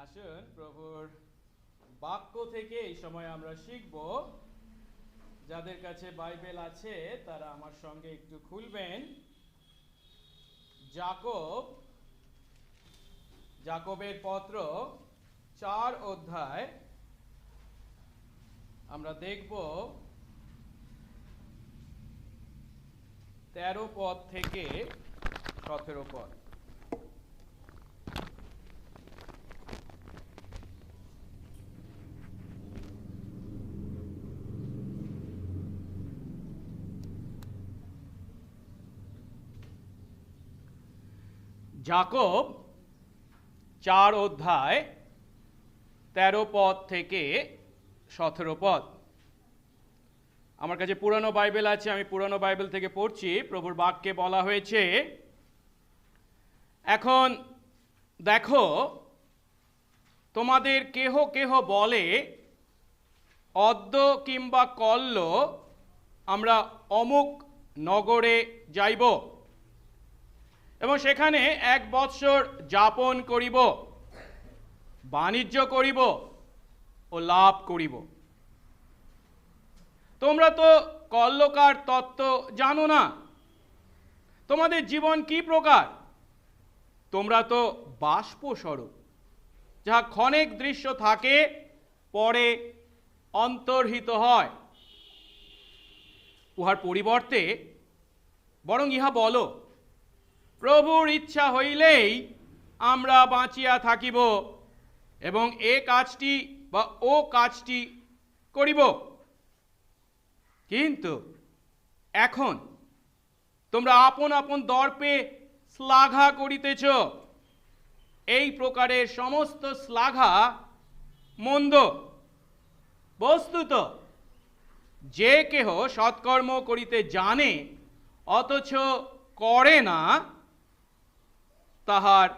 আসুন প্রভুর বাক্য থেকে এই সময় আমরা শিখব। যাদের কাছে বাইবেল আছে তারা আমার সঙ্গে একটু খুলবেন যাকবের পত্র 4 অধ্যায়। আমরা দেখব 13 পদ থেকে 17 পদ। যাকব 4 অধ্যায় 13 পদ থেকে 17 পদ। আমার কাছে পুরানো বাইবেল আছে, আমি পুরানো বাইবেল থেকে পড়ছি। প্রভুর বাক্যে বলা হয়েছে, এখন দেখো, তোমাদের কেহ কেহ বলে, অদ্য কিংবা কল্য আমরা অমুক নগরে যাইব এবং সেখানে 1 বৎসর যাপন করিব, বাণিজ্য করিব ও লাভ করিব। তোমরা তো কল্যকার তত্ত্ব জানো না, তোমাদের জীবন কি প্রকার? তোমরা তো বাষ্পস্বরূপ, যাহা ক্ষণিক দৃশ্য থাকে, পরে অন্তর্হিত হয়। উহার পরিবর্তে বরং ইহা বলো, প্রভুর ইচ্ছা হইলেই আমরা বাঁচিয়া থাকিব এবং এ কাজটি বা ও কাজটি করিব। কিন্তু এখন তোমরা আপন আপন দর্পে শ্লাঘা করিতেছ। এই প্রকারের সমস্ত শ্লাঘা মন্দ। বস্তুত যে কেহ সৎকর্ম করিতে জানে অথচ করে না, তাহার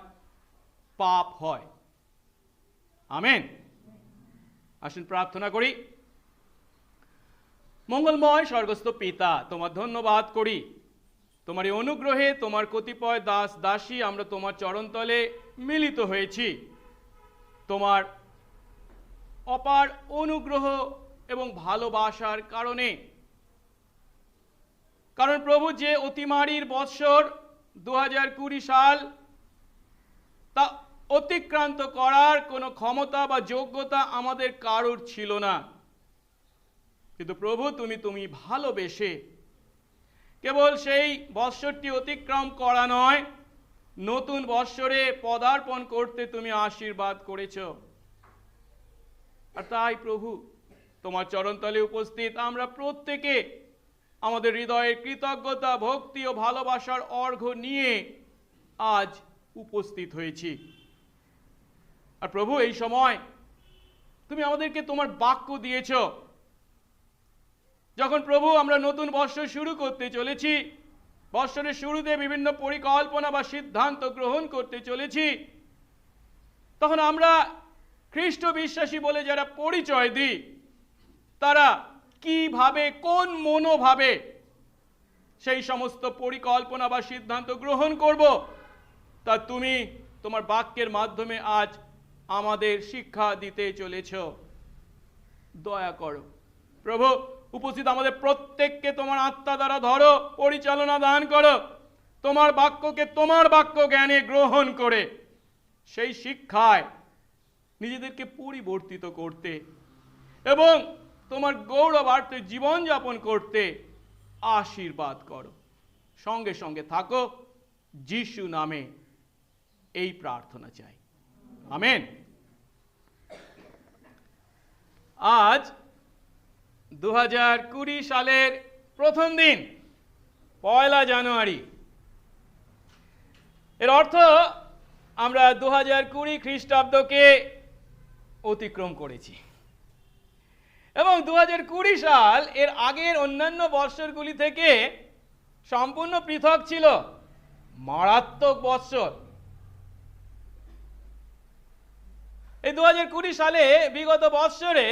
পাপ হয়। আমেন। আসুন প্রার্থনা করি। মঙ্গলময় স্বর্গস্থ পিতা, তোমার ধন্যবাদ করি। তোমার এই অনুগ্রহে তোমার কতিপয় দাস দাসী আমরা তোমার চরণতলে মিলিত হয়েছি। তোমার অপার অনুগ্রহ এবং ভালোবাসার কারণে। কারণ প্রভু, যে অতিমারীর বৎসর 2020 সাল, তা অতিক্রান্ত করার কোনো ক্ষমতা বা যোগ্যতা আমাদের কারোর ছিল না। কিন্তু প্রভু, তুমি ভালোবেসে কেবল সেই বৎসরটি অতিক্রম করা নয়, নতুন বৎসরে পদার্পণ করতে তুমি আশীর্বাদ করেছ। আর তাই প্রভু, তোমার চরণতলে উপস্থিত আমরা প্রত্যেকে আমাদের হৃদয়ের কৃতজ্ঞতা, ভক্তি ও ভালোবাসার অর্ঘ্য নিয়ে আজ উপস্থিত হয়েছি। আর প্রভু, এই সময় তুমি আমাদেরকে তোমার বাক্য দিয়েছ। যখন প্রভু আমরা নতুন বৎসর শুরু করতে চলেছি, বৎসরের শুরুতে বিভিন্ন পরিকল্পনা বা সিদ্ধান্ত গ্রহণ করতে চলেছি, তখন আমরা খ্রিস্ট বিশ্বাসী বলে যারা পরিচয় দিই, তারা কিভাবে, কোন মনোভাবে সেই সমস্ত পরিকল্পনা বা সিদ্ধান্ত গ্রহণ করব, তা তুমি তোমার বাক্যের মাধ্যমে আজ আমাদের শিক্ষা দিতে চলেছ। দয়া করো প্রভু, উপস্থিত আমাদের প্রত্যেককে তোমার আত্মা দ্বারা ধরো, পরিচালনা দান করো। তোমার বাক্যকে তোমার বাক্য জ্ঞানে গ্রহণ করে সেই শিক্ষায় নিজেদেরকে পরিবর্তিত করতে এবং তোমার গৌরবার্থে জীবনযাপন করতে আশীর্বাদ করো। সঙ্গে সঙ্গে থাকো, যিশু নামে এই প্রার্থনা চাই, আমেন। আজ 2020 সালের প্রথম দিন, 1 জানুয়ারি। এর অর্থ আমরা 2020 খ্রিস্টাব্দকে অতিক্রম করেছি এবং 2020 সাল এর আগের অন্যান্য বৎসরগুলি থেকে সম্পূর্ণ পৃথক ছিল। মারাত্মক বৎসর। এই 2020 সালে বিগত বৎসরে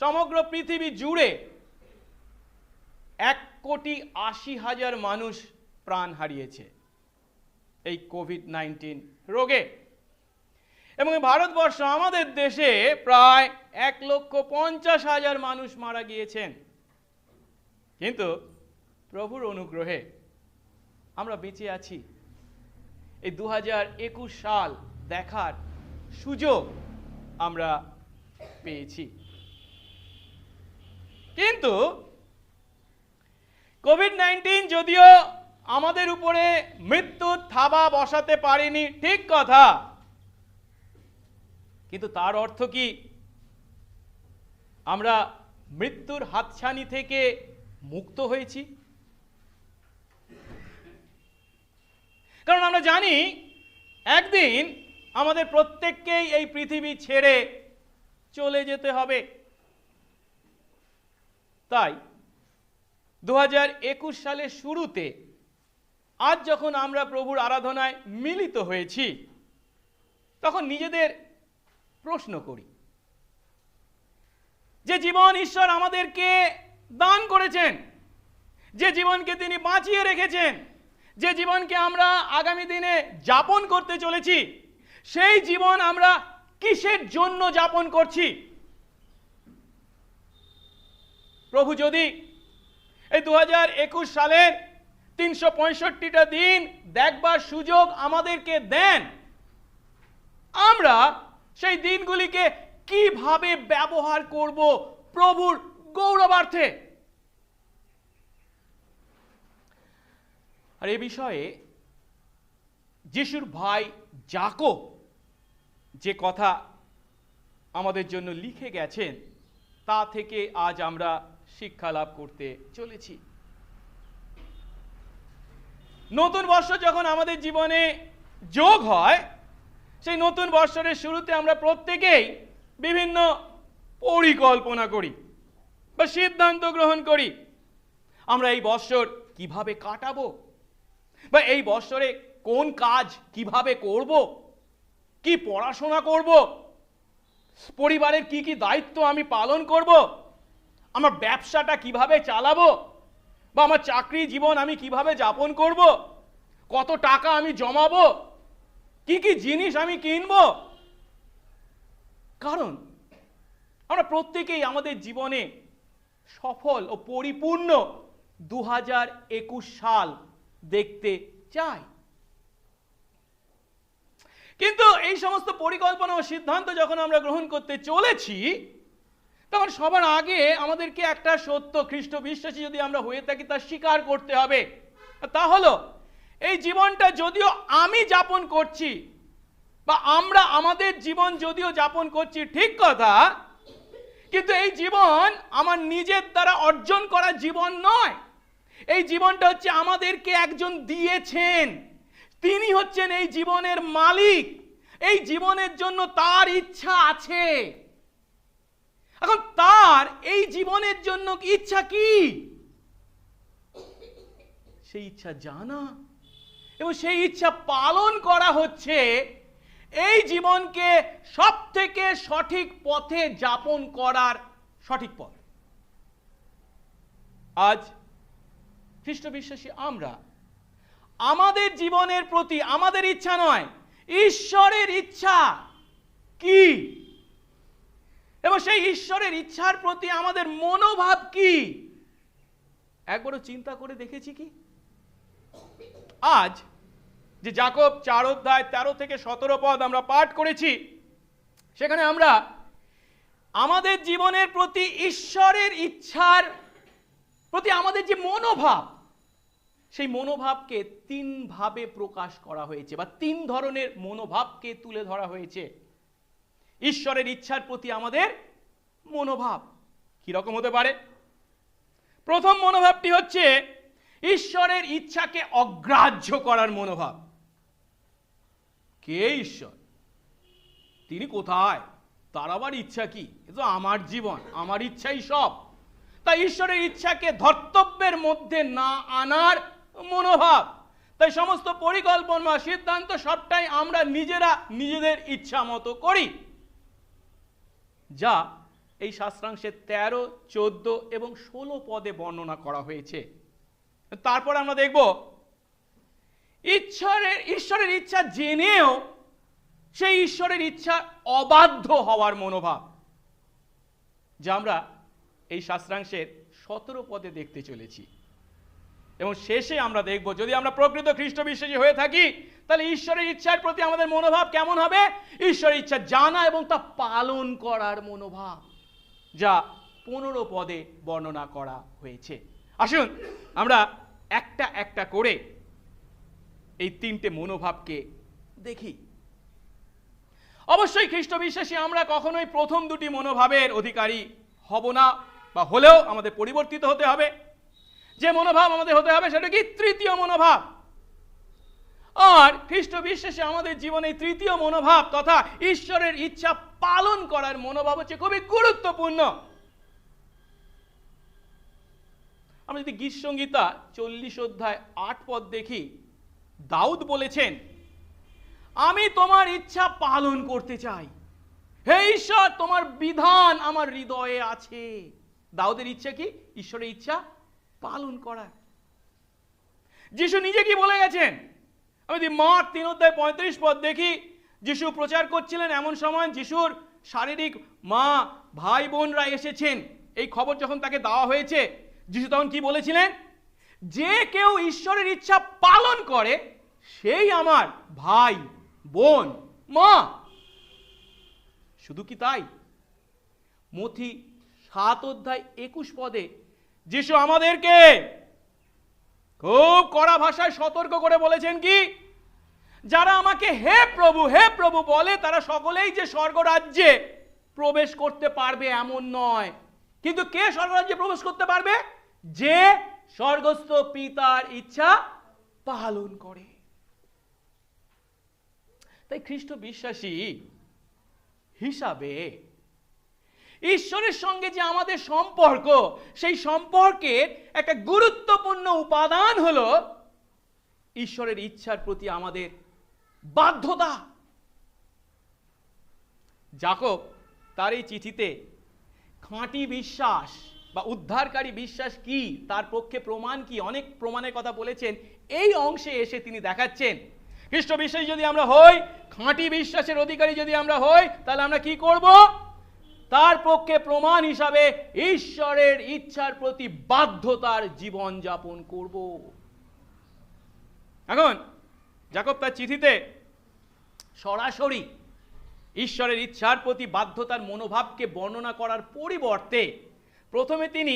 সমগ্র পৃথিবী জুড়ে 1,80,000 মানুষ প্রাণ হারিয়েছে এই কোভিড-19 রোগে। এবং ভারতবর্ষ আমাদের দেশে প্রায় 1,50,000 মানুষ মারা গিয়েছেন, কিন্তু প্রভুর অনুগ্রহে আমরা বেঁচে আছি। এই 2021 সাল দেখার সুযোগ আমরা পেয়েছি। কিন্তু কোভিড-19 যদিও আমাদের উপরে মৃত্যুর থাবা বসাতে পারেনি, ঠিক কথা, কিন্তু তার অর্থ কি আমরা মৃত্যুর হাতছানি থেকে মুক্ত হয়েছি? কারণ আমরা জানি একদিন আমাদের প্রত্যেককেই এই পৃথিবী ছেড়ে চলে যেতে হবে। তাই 2021 সালের শুরুতে আজ যখন আমরা প্রভুর আরাধনায় মিলিত হয়েছি, তখন নিজেদের প্রশ্ন করি, যে জীবন ঈশ্বর আমাদেরকে দান করেছেন, যে জীবনকে তিনি বাঁচিয়ে রেখেছেন, যে জীবনকে আমরা আগামী দিনে যাপন করতে চলেছি, সেই জীবন আমরা কিসের জন্য যাপন করছি? প্রভু যদি এই 2021 সালের 365টা দিন দেখবার সুযোগ আমাদেরকে দেন, আমরা সেই দিনগুলিকে কিভাবে ব্যবহার করব প্রভুর গৌরবার্থে? আর এই বিষয়ে যিশুর ভাই যাকব যে কথা আমাদের জন্য লিখে গেছেন, তা থেকে আজ আমরা শিক্ষা লাভ করতে চলেছি। নতুন বৎসর যখন আমাদের জীবনে যোগ হয়, সেই নতুন বৎসরের শুরুতে আমরা প্রত্যেকেই বিভিন্ন পরিকল্পনা করি বা সিদ্ধান্ত গ্রহণ করি। আমরা এই বৎসর কিভাবে কাটাবো, বা এই বৎসরে কোন কাজ কিভাবে করব, কি পড়াশোনা করব, পরিবারের কি কি দায়িত্ব আমি পালন করব, আমার ব্যবসাটা কিভাবে চালাবো, বা আমার চাকরি জীবন আমি কিভাবে যাপন করব, কত টাকা আমি জমাবো, কি কি জিনিস আমি কিনবো। কারণ আমরা প্রত্যেকেই আমাদের জীবনে সফল ও পরিপূর্ণ 2021 সাল দেখতে চাই। কিন্তু এই সমস্ত পরিকল্পনা ও সিদ্ধান্ত যখন আমরা গ্রহণ করতে চলেছি, তখন সবার আগে আমাদেরকে একটা সত্য খ্রিস্ট বিশ্বাসী যদি আমরা হয়ে থাকি তা স্বীকার করতে হবে। তা হলো, এই জীবনটা যদিও আমি যাপন করছি বা আমরা আমাদের জীবন যদিও যাপন করছি, ঠিক কথা, কিন্তু এই জীবন আমার নিজের দ্বারা অর্জন করা জীবন নয়। এই জীবনটা হচ্ছে আমাদেরকে একজন দিয়েছেন, তিনি হচ্ছেন এই জীবনের মালিক। এই জীবনের জন্য তার ইচ্ছা আছে। এখন তার এই জীবনের জন্য ইচ্ছা কি? সেই ইচ্ছা জানা এবং সেই ইচ্ছা পালন করা হচ্ছে এই জীবনকে সব থেকে সঠিক পথে যাপন করার সঠিক পথ। আজ খ্রিস্ট বিশ্বাসী আমরা আমাদের জীবনের প্রতি আমাদের ইচ্ছা নয়, ঈশ্বরের ইচ্ছা কি, এবং সেই ঈশ্বরের ইচ্ছার প্রতি আমাদের মনোভাব কি, একবারও চিন্তা করে দেখেছি কি? আজ যে যাকব 4 অধ্যায় 13 থেকে 17 পদ আমরা পাঠ করেছি, সেখানে আমরা আমাদের জীবনের প্রতি ঈশ্বরের ইচ্ছার প্রতি আমাদের যে মনোভাব, সেই মনোভাবকে 3 ভাবে প্রকাশ করা হয়েছে, বা 3 ধরনের মনোভাবকে তুলে ধরা হয়েছে। ঈশ্বরের ইচ্ছার প্রতি আমাদের মনোভাব কিরকম হতে পারে? প্রথম মনোভাবটি হচ্ছে ঈশ্বরের ইচ্ছাকে অগ্রাহ্য করার মনোভাব। কে ঈশ্বর? তিনি কোথায়? তার আবার ইচ্ছা কি? এ তো আমার জীবন, আমার ইচ্ছাই সব। তাই ঈশ্বরের ইচ্ছাকে ধর্তব্যের মধ্যে না আনার মনোভাব। তাই সমস্ত পরিকল্পনা সিদ্ধান্ত সবটাই আমরা নিজেরা নিজেদের ইচ্ছা মতো করি, যা এই শাস্ত্রাংশে 13, 14 এবং 16 পদে বর্ণনা করা হয়েছে। তারপর আমরা দেখব ঈশ্বরের ইচ্ছা জেনেও সেই ঈশ্বরের ইচ্ছা অবাধ্য হওয়ার মনোভাব, যা আমরা এই শাস্ত্রাংশের 17 পদে দেখতে চলেছি। এবং শেষে আমরা দেখব, যদি আমরা প্রকৃত খ্রিস্ট বিশ্বাসী হয়ে থাকি, তাহলে ঈশ্বরের ইচ্ছার প্রতি আমাদের মনোভাব কেমন হবে? ঈশ্বরের ইচ্ছা জানা এবং তা পালন করার মনোভাব, যা 15 পদে বর্ণনা করা হয়েছে। আসুন আমরা একটা একটা করে এই 3টে মনোভাবকে দেখি। অবশ্যই খ্রিস্ট বিশ্বাসী আমরা কখনোই প্রথম 2টি মনোভাবের অধিকারী হব না, বা হলেও আমাদের পরিবর্তিত হতে হবে। যে মনোভাব আমাদের হতে হবে সেটা কি? তৃতীয় মনোভাব। আর খ্রিস্ট বিশ্বাসী আমাদের জীবনে তৃতীয় মনোভাব তথা ঈশ্বরের ইচ্ছা পালন করার মনোভাব হচ্ছে খুবই গুরুত্বপূর্ণ। আমরা যদি গীত সংহিতা 40 অধ্যায় 8 পদ দেখি, দাউদ বলেছেন, আমি তোমার ইচ্ছা পালন করতে চাই, হে ঈশ্বর তোমার বিধান আমার হৃদয়ে আছে। দাউদের ইচ্ছা কি? ঈশ্বরের ইচ্ছা পালন করা। যিশু নিজে কি বলে গেছেন? আমি যদি মার্ক 3 অধ্যায় 35 পদ দেখি, যিশু প্রচার করছিলেন, এমন সময় যিশুর শারীরিক মা ভাই বোনরা এসেছেন। এই খবর যখন তাকে দেওয়া হয়েছে, যিশু তখন কি বলেছিলেন? যে কেউ ঈশ্বরের ইচ্ছা পালন করে সেই আমার ভাই বোন মা। শুধু কি তাই? মথি 7 অধ্যায় 21 পদে যিশু আমাদেরকে খুব কড়া ভাষায় সতর্ক করে বলেছেন কি? যারা আমাকে হে প্রভু বলে তারা সকলেই যে স্বর্গরাজ্যে প্রবেশ করতে পারবে এমন নয়, কিন্তু কে স্বর্গরাজ্যে প্রবেশ করতে পারবে? যে স্বর্গস্থ পিতার ইচ্ছা পালন করে। তাই খ্রিস্ট বিশ্বাসী হিসাবে ঈশ্বরের সঙ্গে যে আমাদের সম্পর্ক, সেই সম্পর্কের একটা গুরুত্বপূর্ণ উপাদান হলো ঈশ্বরের ইচ্ছার প্রতি আমাদের বাধ্যতা। যাকব তার এই চিঠিতে খাঁটি বিশ্বাস বা উদ্ধারকারী বিশ্বাস কি, তার পক্ষে প্রমাণ কি, অনেক প্রমাণের কথা বলেছেন। এই অংশে এসে তিনি দেখাচ্ছেন, খ্রিস্ট বিশ্বাসী যদি আমরা হই, খাঁটি বিশ্বাসের অধিকারী যদি আমরা হই, তাহলে আমরা কি করব? তার পক্ষে প্রমাণ হিসাবে ঈশ্বরের ইচ্ছার প্রতি বাধ্যতার জীবন যাপন করব। এখন যাকব তার চিঠিতে সরাসরি ঈশ্বরের ইচ্ছার প্রতি বাধ্যতার মনোভাবকে বর্ণনা করার পরিবর্তে প্রথমে তিনি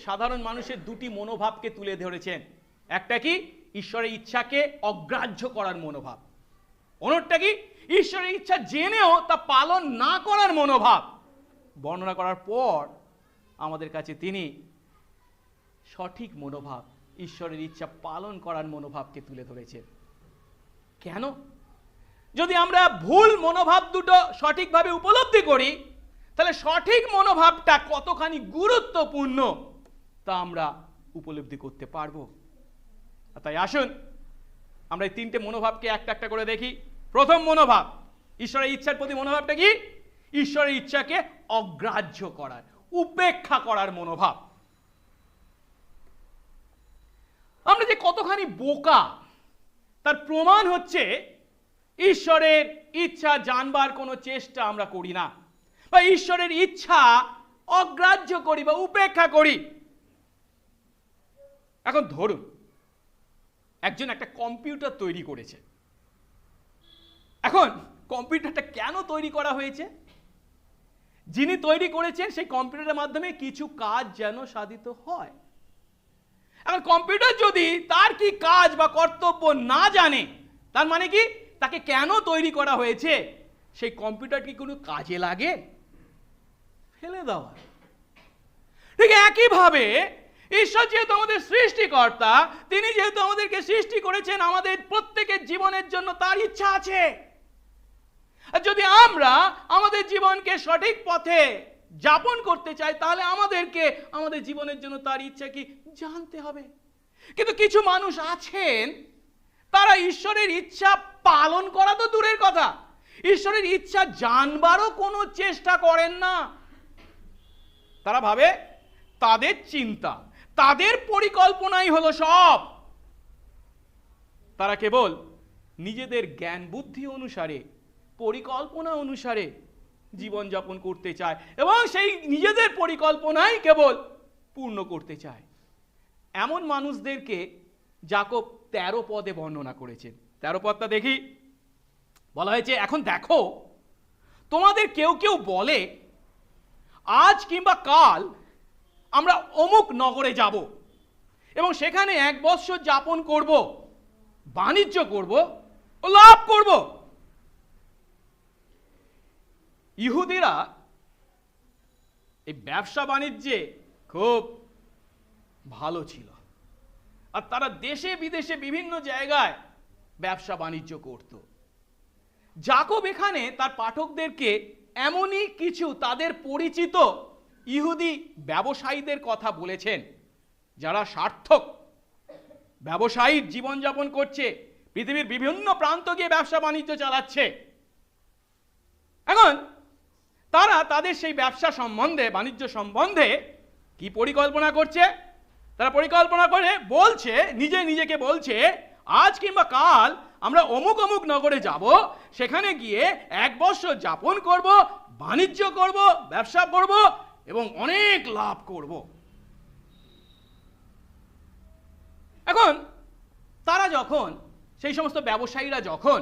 সাধারণ মানুষের 2টি মনোভাবকে তুলে ধরেছেন। একটা কি? ঈশ্বরের ইচ্ছাকে অগ্রাহ্য করার মনোভাব। অন্যটা কি? ঈশ্বরের ইচ্ছা জেনেও তা পালন না করার মনোভাব। বর্ণনা করার পর আমাদের কাছে তিনি সঠিক মনোভাব, ঈশ্বরের ইচ্ছা পালন করার মনোভাবকে তুলে ধরেছেন। কেন? যদি আমরা ভুল মনোভাব দুটো সঠিকভাবে উপলব্ধি করি, তাহলে সঠিক মনোভাবটা কতখানি গুরুত্বপূর্ণ তা আমরা উপলব্ধি করতে পারবো। তাই আসুন আমরা এই 3টে মনোভাবকে একটা একটা করে দেখি। প্রথম মনোভাব, ঈশ্বরের ইচ্ছার প্রতি মনোভাবটা কি? ঈশ্বরের ইচ্ছাকে অগ্রাহ্য করার, উপেক্ষা করার মনোভাব। আমরা যে কতখানি বোকা তার প্রমাণ হচ্ছে ঈশ্বরের ইচ্ছা জানবার কোনো চেষ্টা আমরা করি না, বা ঈশ্বরের ইচ্ছা অগ্রাহ্য করি বা উপেক্ষা করি। এখন ধরুন একজন একটা কম্পিউটার তৈরি করেছে। এখন কম্পিউটারটা কেন তৈরি করা হয়েছে? যিনি তৈরি করেছেন সেই কম্পিউটারের মাধ্যমে কিছু কাজ যেন সাধিত হয়। এখন কম্পিউটার যদি তার কি কাজ বা কর্তব্য না জানে, তার মানে কি তাকে কেন তৈরি করা হয়েছে সেই কম্পিউটার কি কোনো কাজে লাগে? ফেলে দেওয়া। ঠিক একইভাবে ঈশ্বর যেহেতু আমাদের সৃষ্টিকর্তা, তিনি যেহেতু আমাদেরকে সৃষ্টি করেছেন, আমাদের প্রত্যেকের জীবনের জন্য তার ইচ্ছা আছে। আর যদি আমরা আমাদের জীবনকে সঠিক পথে যাপন করতে চাই, তাহলে আমাদেরকে আমাদের জীবনের জন্য তার ইচ্ছা কি জানতে হবে। কিন্তু কিছু মানুষ আছেন, তারা ঈশ্বরের ইচ্ছা পালন করা তো দূরের কথা, ঈশ্বরের ইচ্ছা জানবারও কোনো চেষ্টা করেন না। তারা ভাবে তাদের চিন্তা, তাদের পরিকল্পনাই হলো সব। তারা কেবল নিজেদের জ্ঞান বুদ্ধি অনুসারে পরিকল্পনা অনুসারে জীবনযাপন করতে চায় এবং সেই নিজেদের পরিকল্পনাই কেবল পূর্ণ করতে চায়। এমন মানুষদেরকে যাকব 13 পদে বর্ণনা করেছেন। 13 পদটা দেখি। বলা হয়েছে, এখন দেখো তোমাদের কেউ কেউ বলে আজ কিংবা কাল আমরা অমুক নগরে যাব এবং সেখানে 1 বৎসর যাপন করব, বাণিজ্য করব ও লাভ করব। ইহুদিরা এই ব্যবসা বাণিজ্যে খুব ভালো ছিল, আর তারা দেশে বিদেশে বিভিন্ন জায়গায় ব্যবসা বাণিজ্য করত। যাকব এখানে তার পাঠকদেরকে এমনই কিছু তাদের পরিচিত ইহুদি ব্যবসায়ীদের কথা বলেছেন, যারা সার্থক ব্যবসায়ীর জীবনযাপন করছে, পৃথিবীর বিভিন্ন প্রান্ত গিয়ে ব্যবসা বাণিজ্য চালাচ্ছে। এখন তারা তাদের সেই ব্যবসা সম্বন্ধে, বাণিজ্য সম্বন্ধে কি পরিকল্পনা করছে? তারা পরিকল্পনা করে বলছে, নিজেকে বলছে, আজ কিংবা কাল আমরা অমুক অমুক নগরে যাব, সেখানে গিয়ে 1 বৎসর যাপন করব, বাণিজ্য করব, ব্যবসা করব এবং অনেক লাভ করব। এখন তারা যখন, সেই সমস্ত ব্যবসায়ীরা যখন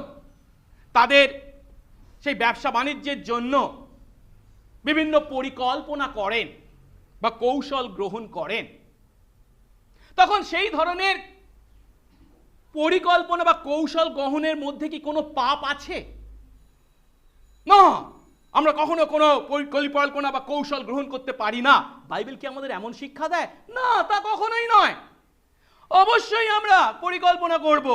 তাদের সেই ব্যবসা বাণিজ্যের জন্য বিভিন্ন পরিকল্পনা করেন বা কৌশল গ্রহণ করেন, তখন সেই ধরনের পরিকল্পনা বা কৌশল গ্রহণের মধ্যে কি কোনো পাপ আছে? না, আমরা কখনো কোনো পরিকল্পনা বা কৌশল গ্রহণ করতে পারি না। বাইবেল কি আমাদের এমন শিক্ষা দেয়? না, তা কখনোই নয়। অবশ্যই আমরা পরিকল্পনা করব,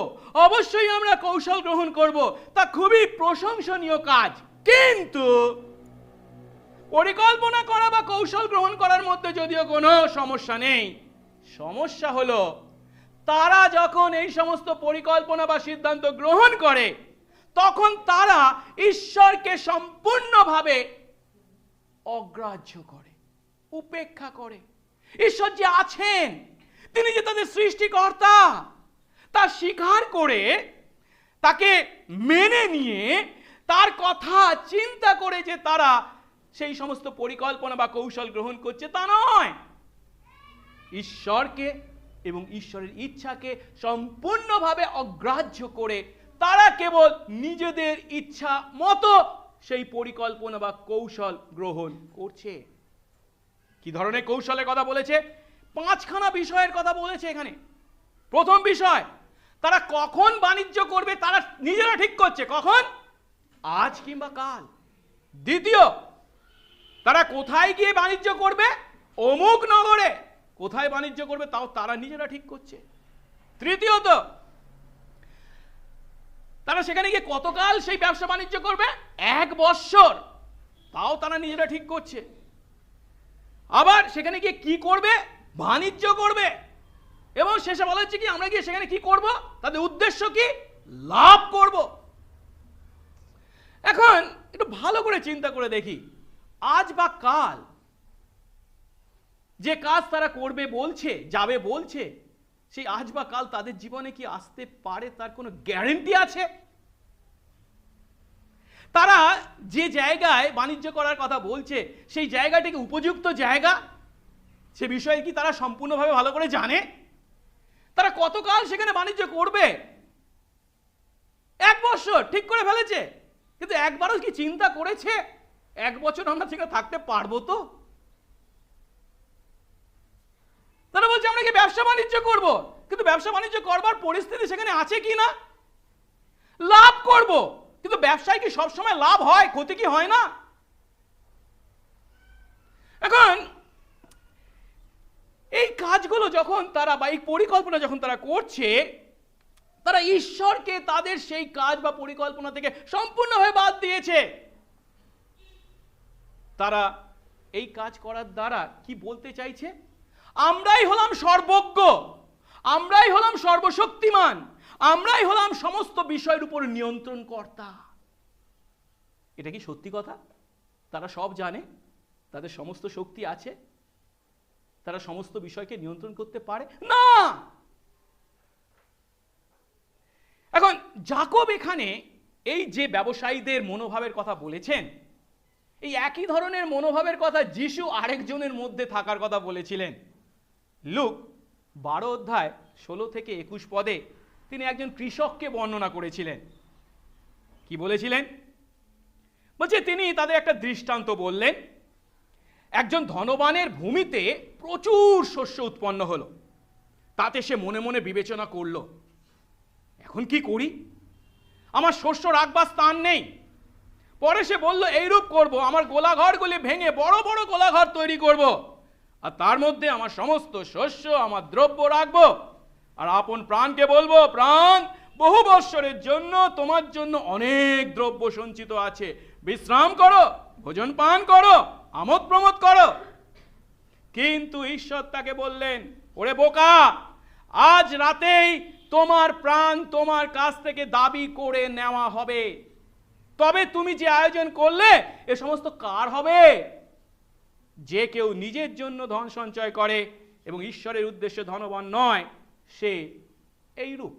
অবশ্যই আমরা কৌশল গ্রহণ করব, তা খুবই প্রশংসনীয় কাজ। কিন্তু পরিকল্পনা করা বা কৌশল গ্রহণ করার মধ্যে যদিও কোনো সমস্যা নেই, সমস্যা হলো তারা যখন এই সমস্ত পরিকল্পনা বা সিদ্ধান্ত গ্রহণ করে, তখন তারা ঈশ্বরকে সম্পূর্ণভাবে অগ্রাহ্য করে, উপেক্ষা করে। ঈশ্বর যে আছেন, তিনি যে তাদের সৃষ্টিকর্তা, তা স্বীকার করে, তাকে মেনে নিয়ে, তার কথা চিন্তা করে যে তারা সেই সমস্ত পরিকল্পনা বা কৌশল গ্রহণ করছে, তা নয়। ঈশ্বরকে এবং ঈশ্বরের ইচ্ছাকে সম্পূর্ণভাবে অগ্রাহ্য করে তারা কেবল নিজেদের ইচ্ছা মতো সেই পরিকল্পনা বা কৌশল গ্রহণ করছে। কি ধরনের কৌশলের কথা বলেছে? 5খানা বিষয়ের কথা বলেছে এখানে। প্রথম বিষয়, তারা কখন বাণিজ্য করবে তারা নিজেরা ঠিক করছে, কখন? আজ কিংবা কাল। দ্বিতীয়, তারা কোথায় গিয়ে বাণিজ্য করবে? অমুক নগরে। কোথায় বাণিজ্য করবে তাও তারা নিজেরা ঠিক করছে। তৃতীয়ত, তারা সেখানে গিয়ে কতকাল সেই ব্যবসা বাণিজ্য করবে? 1 বৎসর, তাও তারা নিজেরা ঠিক করছে। আবার সেখানে গিয়ে কি করবে? বাণিজ্য করবে। এবং শেষে বলা হচ্ছে কি, আমরা গিয়ে সেখানে কি করব? তাদের উদ্দেশ্য কি? লাভ করব। এখন একটু ভালো করে চিন্তা করে দেখি, আজ বা কাল যে কাজ তারা করবে বলছে, যাবে বলছে, সেই আজ বা কাল তাদের জীবনে কি আসতে পারে তার কোনো গ্যারান্টি আছে? তারা যে জায়গায় বাণিজ্য করার কথা বলছে, সেই জায়গাটা কি উপযুক্ত জায়গা? সে বিষয়ে কি তারা সম্পূর্ণভাবে ভালো করে জানে? তারা কতকাল সেখানে বাণিজ্য করবে? 1 বছর ঠিক করে ফেলেছে, কিন্তু একবারও কি চিন্তা করেছে 1 বছর আমরা সেখানে থাকতে পারবো তো? তারা বলছে আমরা কি ব্যবসা বাণিজ্য করব, কিন্তু ব্যবসা বাণিজ্য করবার পরিস্থিতি সেখানে আছে কি না? লাভ করব, কিন্তু ব্যবসায় কি সবসময় লাভ হয়? ক্ষতি কি হয় না? এখন এই কাজগুলো যখন তারা, বা এই পরিকল্পনা যখন তারা করছে, তারা ঈশ্বরকে তাদের সেই কাজ বা পরিকল্পনা থেকে সম্পূর্ণভাবে বাদ দিয়েছে। তারা এই কাজ করার দ্বারা কি বলতে চাইছে? আমরাই হলাম সর্বজ্ঞ, আমরাই হলাম সর্বশক্তিমান, আমরাই হলাম সমস্ত বিষয়ের উপর নিয়ন্ত্রণ কর্তা। এটা কি সত্যি কথা? তারা সব জানে, তাদের সমস্ত শক্তি আছে, তারা সমস্ত বিষয়কে নিয়ন্ত্রণ করতে পারে না। এখন যাকব এখানে এই যে ব্যবসায়ীদের মনোভাবের কথা বলেছেন, এই একই ধরনের মনোভাবের কথা যিশু আরেকজনের মধ্যে থাকার কথা বলেছিলেন। লুক 12 অধ্যায় 16 থেকে 21 পদে তিনি একজন কৃষককে বর্ণনা করেছিলেন। কি বলেছিলেন? বলছে তিনি তাদের একটা দৃষ্টান্ত বললেন। একজন ধনবানের ভূমিতে প্রচুর শস্য উৎপন্ন হলো। তাতে সে মনে মনে বিবেচনা করল, এখন কি করি, আমার শস্য রাখবার স্থান নেই। পরে সে বলল, এইরূপ করব, আমার গোলাঘরগুলি ভেঙে বড় বড় গোলাঘর তৈরি করব, আর তার মধ্যে আমার সমস্ত শস্য, আমার দ্রব্য রাখবো, আর আপন প্রাণকে বলবো, প্রাণ, বহু বৎসরের জন্য তোমার জন্য অনেক দ্রব্য সঞ্চিত আছে, বিশ্রাম করো, ভোজন পান করো, আমোদ প্রমোদ করো। কিন্তু ঈশ্বর তাকে বললেন, ওরে বোকা, আজ রাতেই তোমার প্রাণ তোমার কাছ থেকে দাবি করে নেওয়া হবে। তবে তুমি যে আয়োজন করলে এ সমস্ত কার হবে? যে কেউ নিজের জন্য ধন সঞ্চয় করে এবং ঈশ্বরের উদ্দেশ্যে ধনবান নয়, সে এইরূপ।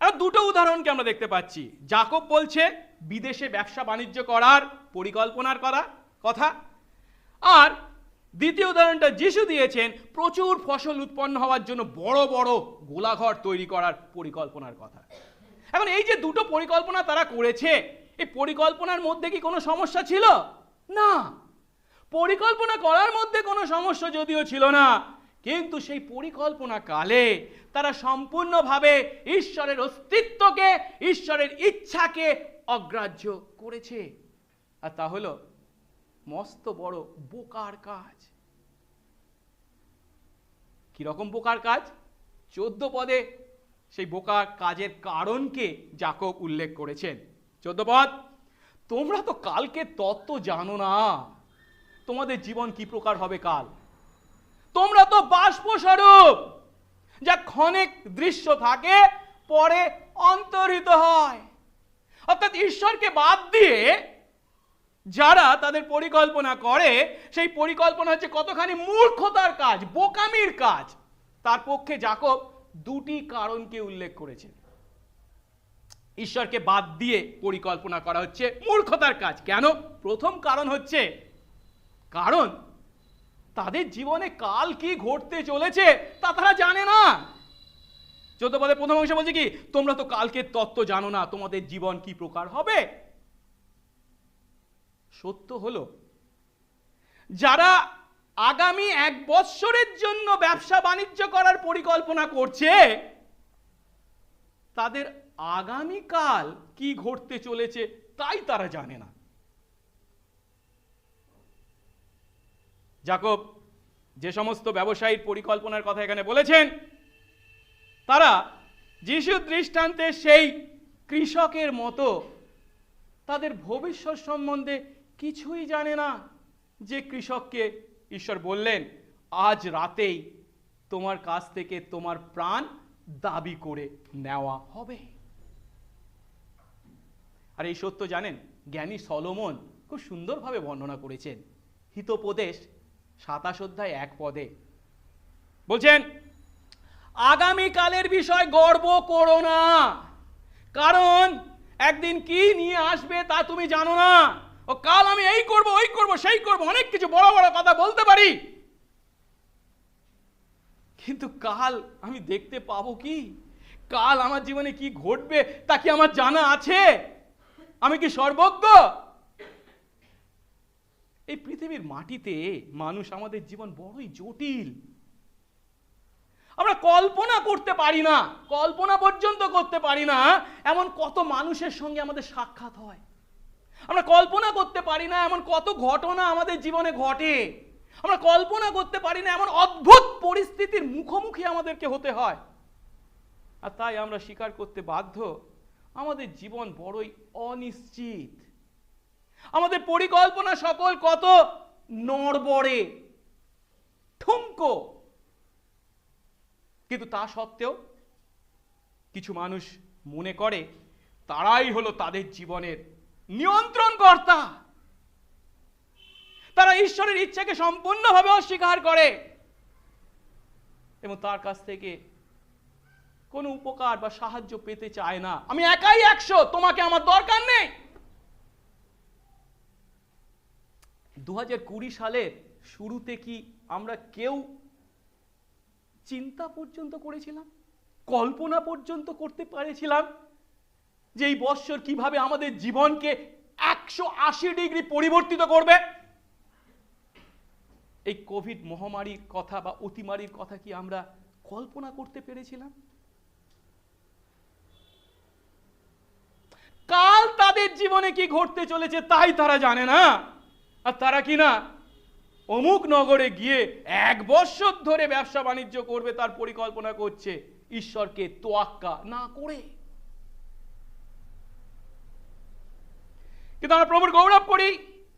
আর দুটো উদাহরণকে আমরা দেখতে পাচ্ছি। যাকব বলছে বিদেশে ব্যবসা বাণিজ্য করার পরিকল্পনার কথা, আর দ্বিতীয় উদাহরণটা যিশু দিয়েছেন প্রচুর ফসল উৎপন্ন হওয়ার জন্য বড় বড় গোলাঘর তৈরি করার পরিকল্পনার কথা। এখন এই যে দুটো পরিকল্পনা তারা করেছে, এই পরিকল্পনার মধ্যে কি কোনো সমস্যা ছিল? না, পরিকল্পনা করার মধ্যে কোনো সমস্যা যদিও ছিল না, কিন্তু সেই পরিকল্পনা কালে তারা সম্পূর্ণভাবে ঈশ্বরের অস্তিত্বকে, ঈশ্বরের ইচ্ছাকে অগ্রাহ্য করেছে। আর তা হলো মস্ত বড় বোকার কাজ। কিরকম বোকার কাজ? 14 পদে সেই বোকার কাজের কারণকে যাকব উল্লেখ করেছেন। 14 পদ, তোমরা তো কালকে তত্ত্ব জানো না, তোমাদের জীবন কি প্রকার হবে কাল। তোমরা তো বাষ্পস্বরূপ, যা ক্ষণিক দৃশ্য থাকে পরে অন্তর্হিত হয়। অর্থাৎ ঈশ্বরকে বাদ দিয়ে যারা তাদের পরিকল্পনা করে, সেই পরিকল্পনা হচ্ছে কতখানি মূর্খতার কাজ, বোকামির কাজ। তার পক্ষে যাকব দুটি কারণকে উল্লেখ করেছেন। ঈশ্বরকে বাদ দিয়ে পরিকল্পনা করা হচ্ছে মূর্খতার কাজ। কেন? প্রথম কারণ হচ্ছে, কারণ তাদের জীবনে কাল কি ঘটতে চলেছে তা তারা জানে না। 14 পদে প্রথম অংশ বলছে কি, তোমরা তো কালকের তত্ত্ব জানো না, তোমাদের জীবন কি প্রকার হবে। সত্য হলো, যারা আগামী 1 বৎসরের জন্য ব্যবসা বাণিজ্য করার পরিকল্পনা করছে, তাদের আগামীকাল কি ঘটতে চলেছে তাই তারা জানে না। যাকব যে সমস্ত ব্যবসায়ীর পরিকল্পনার কথা এখানে বলেছেন, তারা যিশুর দৃষ্টান্তে সেই কৃষকের মতো তাদের ভবিষ্যৎ সম্বন্ধে কিছুই জানে না। যে কৃষককে ঈশ্বর বললেন, আজ রাতেই তোমার কাছ থেকে তোমার প্রাণ দাবি করে নেওয়া হবে। আর এই সত্য জানেন, জ্ঞানী সলোমন খুব সুন্দরভাবে বর্ণনা করেছেন। হিতোপদেশ 27 অধ্যায় 1 পদে বলছেন, আগামীকালের বিষয় গর্ব করো না, কারণ একদিন কি নিয়ে আসবে তা তুমি জানো না। ও কাল আমি এই করব, ওই করব, সেই করব, অনেক কিছু বড় বড় কথা বলতে পারি, কিন্তু কাল আমি দেখতে পাবো কি? কাল আমার জীবনে কি ঘটবে তা কি আমার জানা আছে? আমি কি সর্বজ্ঞ? এই পৃথিবীর মাটিতে মানুষ, আমাদের জীবন বড়ই জটিল। আমরা কল্পনা করতে পারি না, কল্পনা পর্যন্ত করতে পারি না এমন কত মানুষের সঙ্গে আমাদের সাক্ষাৎ হয়। আমরা কল্পনা করতে পারি না এমন কত ঘটনা আমাদের জীবনে ঘটে। আমরা কল্পনা করতে পারি না এমন অদ্ভুত পরিস্থিতির মুখোমুখি আমাদেরকে হতে হয়। আর তাই আমরা স্বীকার করতে বাধ্য, আমাদের জীবন বড়ই অনিশ্চিত। আমাদের পরিকল্পনা সকল কত নড়বড়ে, ঠুমকো। কিন্তু তা সত্ত্বেও কিছু মানুষ মনে করে তারাই হলো তাদের জীবনের নিয়ন্ত্রণকর্তা। তারা ঈশ্বরের ইচ্ছাকে সম্পূর্ণভাবে অস্বীকার করে এবং তার কাছ থেকে কোনো উপকার বা সাহায্য পেতে চায় না। আমি একাই 100, তোমাকে আমার দরকার নেই। 2020 সালের শুরুতে কি আমরা কেউ চিন্তা পর্যন্ত করেছিলাম, কল্পনা পর্যন্ত করতে পেরেছিলাম যে এই বৎসর কিভাবে আমাদের জীবনকে 180 ডিগ্রি পরিবর্তিত করবে? এই কোভিড মহামারীর কথা বা অতিমারীর কথা কি আমরা কল্পনা করতে পেরেছিলাম? কাল তাদের জীবনে কি ঘটতে চলেছে তাই তারা জানে না। আর তারা কি না অমুক নগরে গিয়ে 1 বছর ধরে ব্যবসা বাণিজ্য করবে তার পরিকল্পনা করছে, ঈশ্বরকে তোয়াক্কা না করে। কিন্তু আমরা প্রভুর গৌরব করি,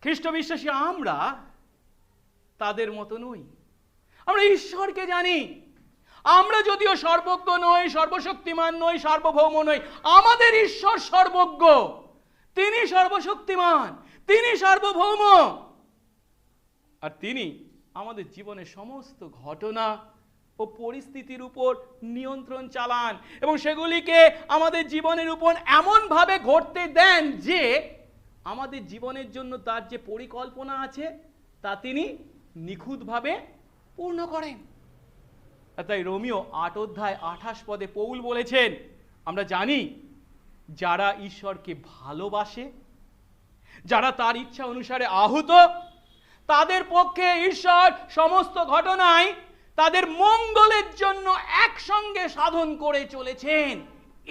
খ্রিস্ট বিশ্বাসী আমরা তাদের মতো নই। আমরা ঈশ্বরকে জানি। আমরা যদিও সর্বজ্ঞ নই, সর্বশক্তিমান নই, সার্বভৌম নই, আমাদের ঈশ্বর সর্বজ্ঞ, তিনি সর্বশক্তিমান, তিনি সার্বভৌম, আর তিনি আমাদের জীবনের সমস্ত ঘটনা ও পরিস্থিতির উপর নিয়ন্ত্রণ চালান এবং সেগুলিকে আমাদের জীবনের উপর এমনভাবে ঘটতে দেন যে আমাদের জীবনের জন্য তার যে পরিকল্পনা আছে তা তিনি নিখুঁতভাবে পূর্ণ করেন। তাই রোমিও 8 অধ্যায় 28 পদে পৌল বলেছেন, আমরা জানি যারা ঈশ্বরকে ভালোবাসে, যারা তার ইচ্ছা অনুসারে আহুত, তাদের পক্ষে ঈশ্বর সমস্ত ঘটনায় তাদের মঙ্গলের জন্য একসঙ্গে সাধন করে চলেছেন।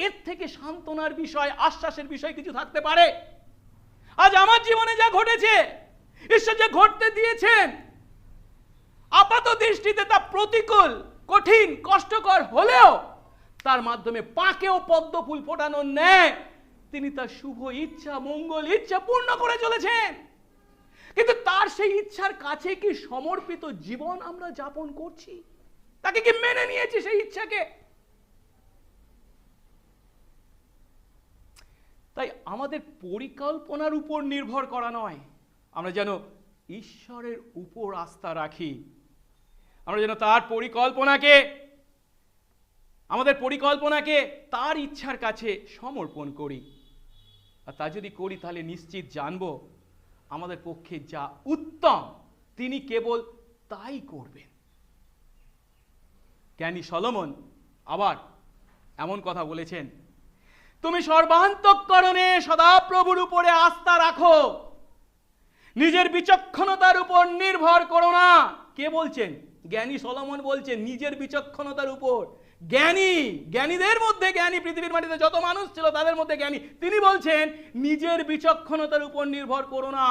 এর থেকে সান্ত্বনার বিষয়, আশ্বাসের বিষয় কিছু থাকতে পারে? আজ আমার জীবনে যা ঘটেছে, ঈশ্বর যা ঘটতে দিয়েছেন, আপাত দৃষ্টিতে তা প্রতিকূল, কঠিন, কষ্টকর হলেও তার মাধ্যমে পাকেও পদ্ম ফুল ফোটানোর ন্যায় তিনি তার শুভ ইচ্ছা, মঙ্গল ইচ্ছা পূর্ণ করে চলেছেন। কিন্তু তার সেই ইচ্ছার কাছে কি সমর্পিত জীবন আমরা যাপন করছি? তাকে কি মেনে নিয়েছি সেই ইচ্ছাকে? তাই আমাদের পরিকল্পনার উপর নির্ভর করা নয়, আমরা যেন ঈশ্বরের উপর আস্থা রাখি। আমরা যেন তার পরিকল্পনাকে, আমাদের পরিকল্পনাকে তার ইচ্ছার কাছে সমর্পণ করি। আর তা যদি করি তাহলে নিশ্চিত জানবো আমাদের পক্ষে যা উত্তম তিনি কেবল তাই করবেন। জ্ঞানী সলোমন আবার এমন কথা বলেছেন, তুমি সর্বান্তঃকরণে সদাপ্রভুর উপরে আস্থা রাখো, নিজের বিচক্ষণতার উপর নির্ভর করো না। কে বলছেন? জ্ঞানী সলোমন বলছেন নিজের বিচক্ষণতার উপর। জ্ঞানী, জ্ঞানীদের মধ্যে জ্ঞানী, পৃথিবীর মাটিতে যত মানুষ ছিল তাদের মধ্যে জ্ঞানী, তিনি বলছেন নিজের বিচক্ষণতার উপর নির্ভর করো না,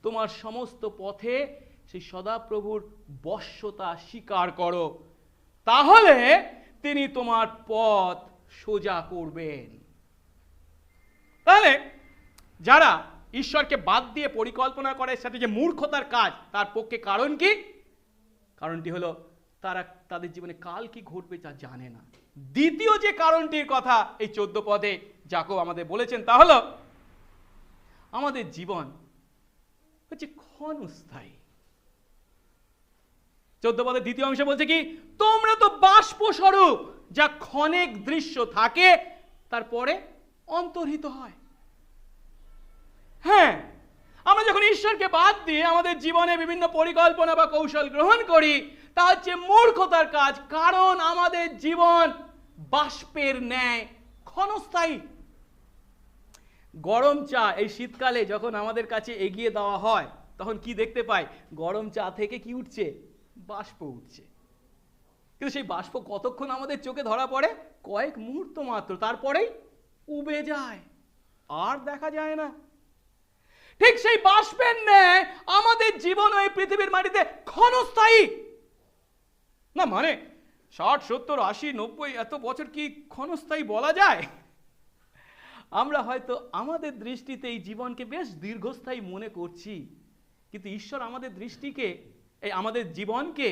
তোমার সমস্ত পথে সেই সদাপ্রভুর বশ্যতা স্বীকার করো, তাহলে তিনি তোমার পথ সোজা করবেন। তাহলে যারা ঈশ্বরকে বাদ দিয়ে পরিকল্পনা করে সেটা যে মূর্খতার কাজ, তার পক্ষে কারণ কি? কারণটি হলো তারা তাদের জীবনে কাল কি ঘটবে তা জানে না। দ্বিতীয় যে কারণটির কথা এই 14 পদে যাকব আমাদের বলেছেন তা হলো আমাদের জীবন হচ্ছে ক্ষণস্থায়ী। 14 পদের দ্বিতীয় অংশে বলছে কি, তোমরা তো বাষ্প স্বরূপ, যা ক্ষণিক দৃশ্য থাকে তারপরে অন্তর্হিত হয়। হ্যাঁ, আমরা যখন ঈশ্বরকে বাদ দিয়ে আমাদের জীবনে বিভিন্ন পরিকল্পনা বা কৌশল গ্রহণ করি তা হচ্ছে মূর্খতার কাজ, কারণ আমাদের জীবন বাষ্পের ন্যায় ক্ষণস্থায়ী। গরম চা এই শীতকালে যখন আমাদের কাছে এগিয়ে দেওয়া হয় তখন কি দেখতে পাই? গরম চা থেকে কি উঠছে? বাষ্প উঠছে। কিন্তু সেই বাষ্প কতক্ষণ আমাদের চোখে ধরা পড়ে? কয়েক মুহূর্ত মাত্র, তারপরেই উবে যায়, আর দেখা যায় না। ঠিক সেই বাষ্পের ন্যায় আমাদের জীবন এই পৃথিবীর মাটিতে ক্ষণস্থায়ী না। মানে 60, 70, 80, 90 এত বছর কি ক্ষণস্থায়ী বলা যায়? আমরা হয়তো আমাদের দৃষ্টিতে এই জীবনকে বেশ দীর্ঘস্থায়ী মনে করছি, কিন্তু ঈশ্বর আমাদের দৃষ্টিকে, আমাদের জীবনকে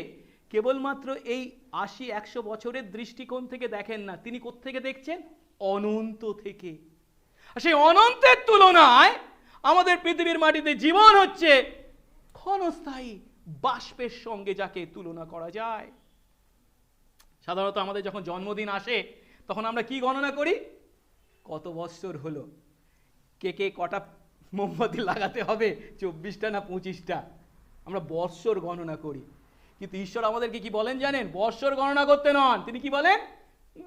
কেবলমাত্র এই 80, 100 বছরের দৃষ্টিকোণ থেকে দেখেন না। তিনি কোত্থেকে দেখছেন? অনন্ত থেকে। সেই অনন্তের তুলনায় আমাদের পৃথিবীর মাটিতে জীবন হচ্ছে ক্ষণস্থায়ী, বাষ্পের সঙ্গে যাকে তুলনা করা যায়। সাধারণত আমাদের যখন জন্মদিন আসে তখন আমরা কি গণনা করি? কত বৎসর হলো, কে কটা মোমবাতি লাগাতে হবে, 24টা না 25টা, আমরা বৎসর গণনা করি। কিন্তু ঈশ্বর আমাদেরকে কি বলেন জানেন? বৎসর গণনা করতে নন, তিনি কি বলেন?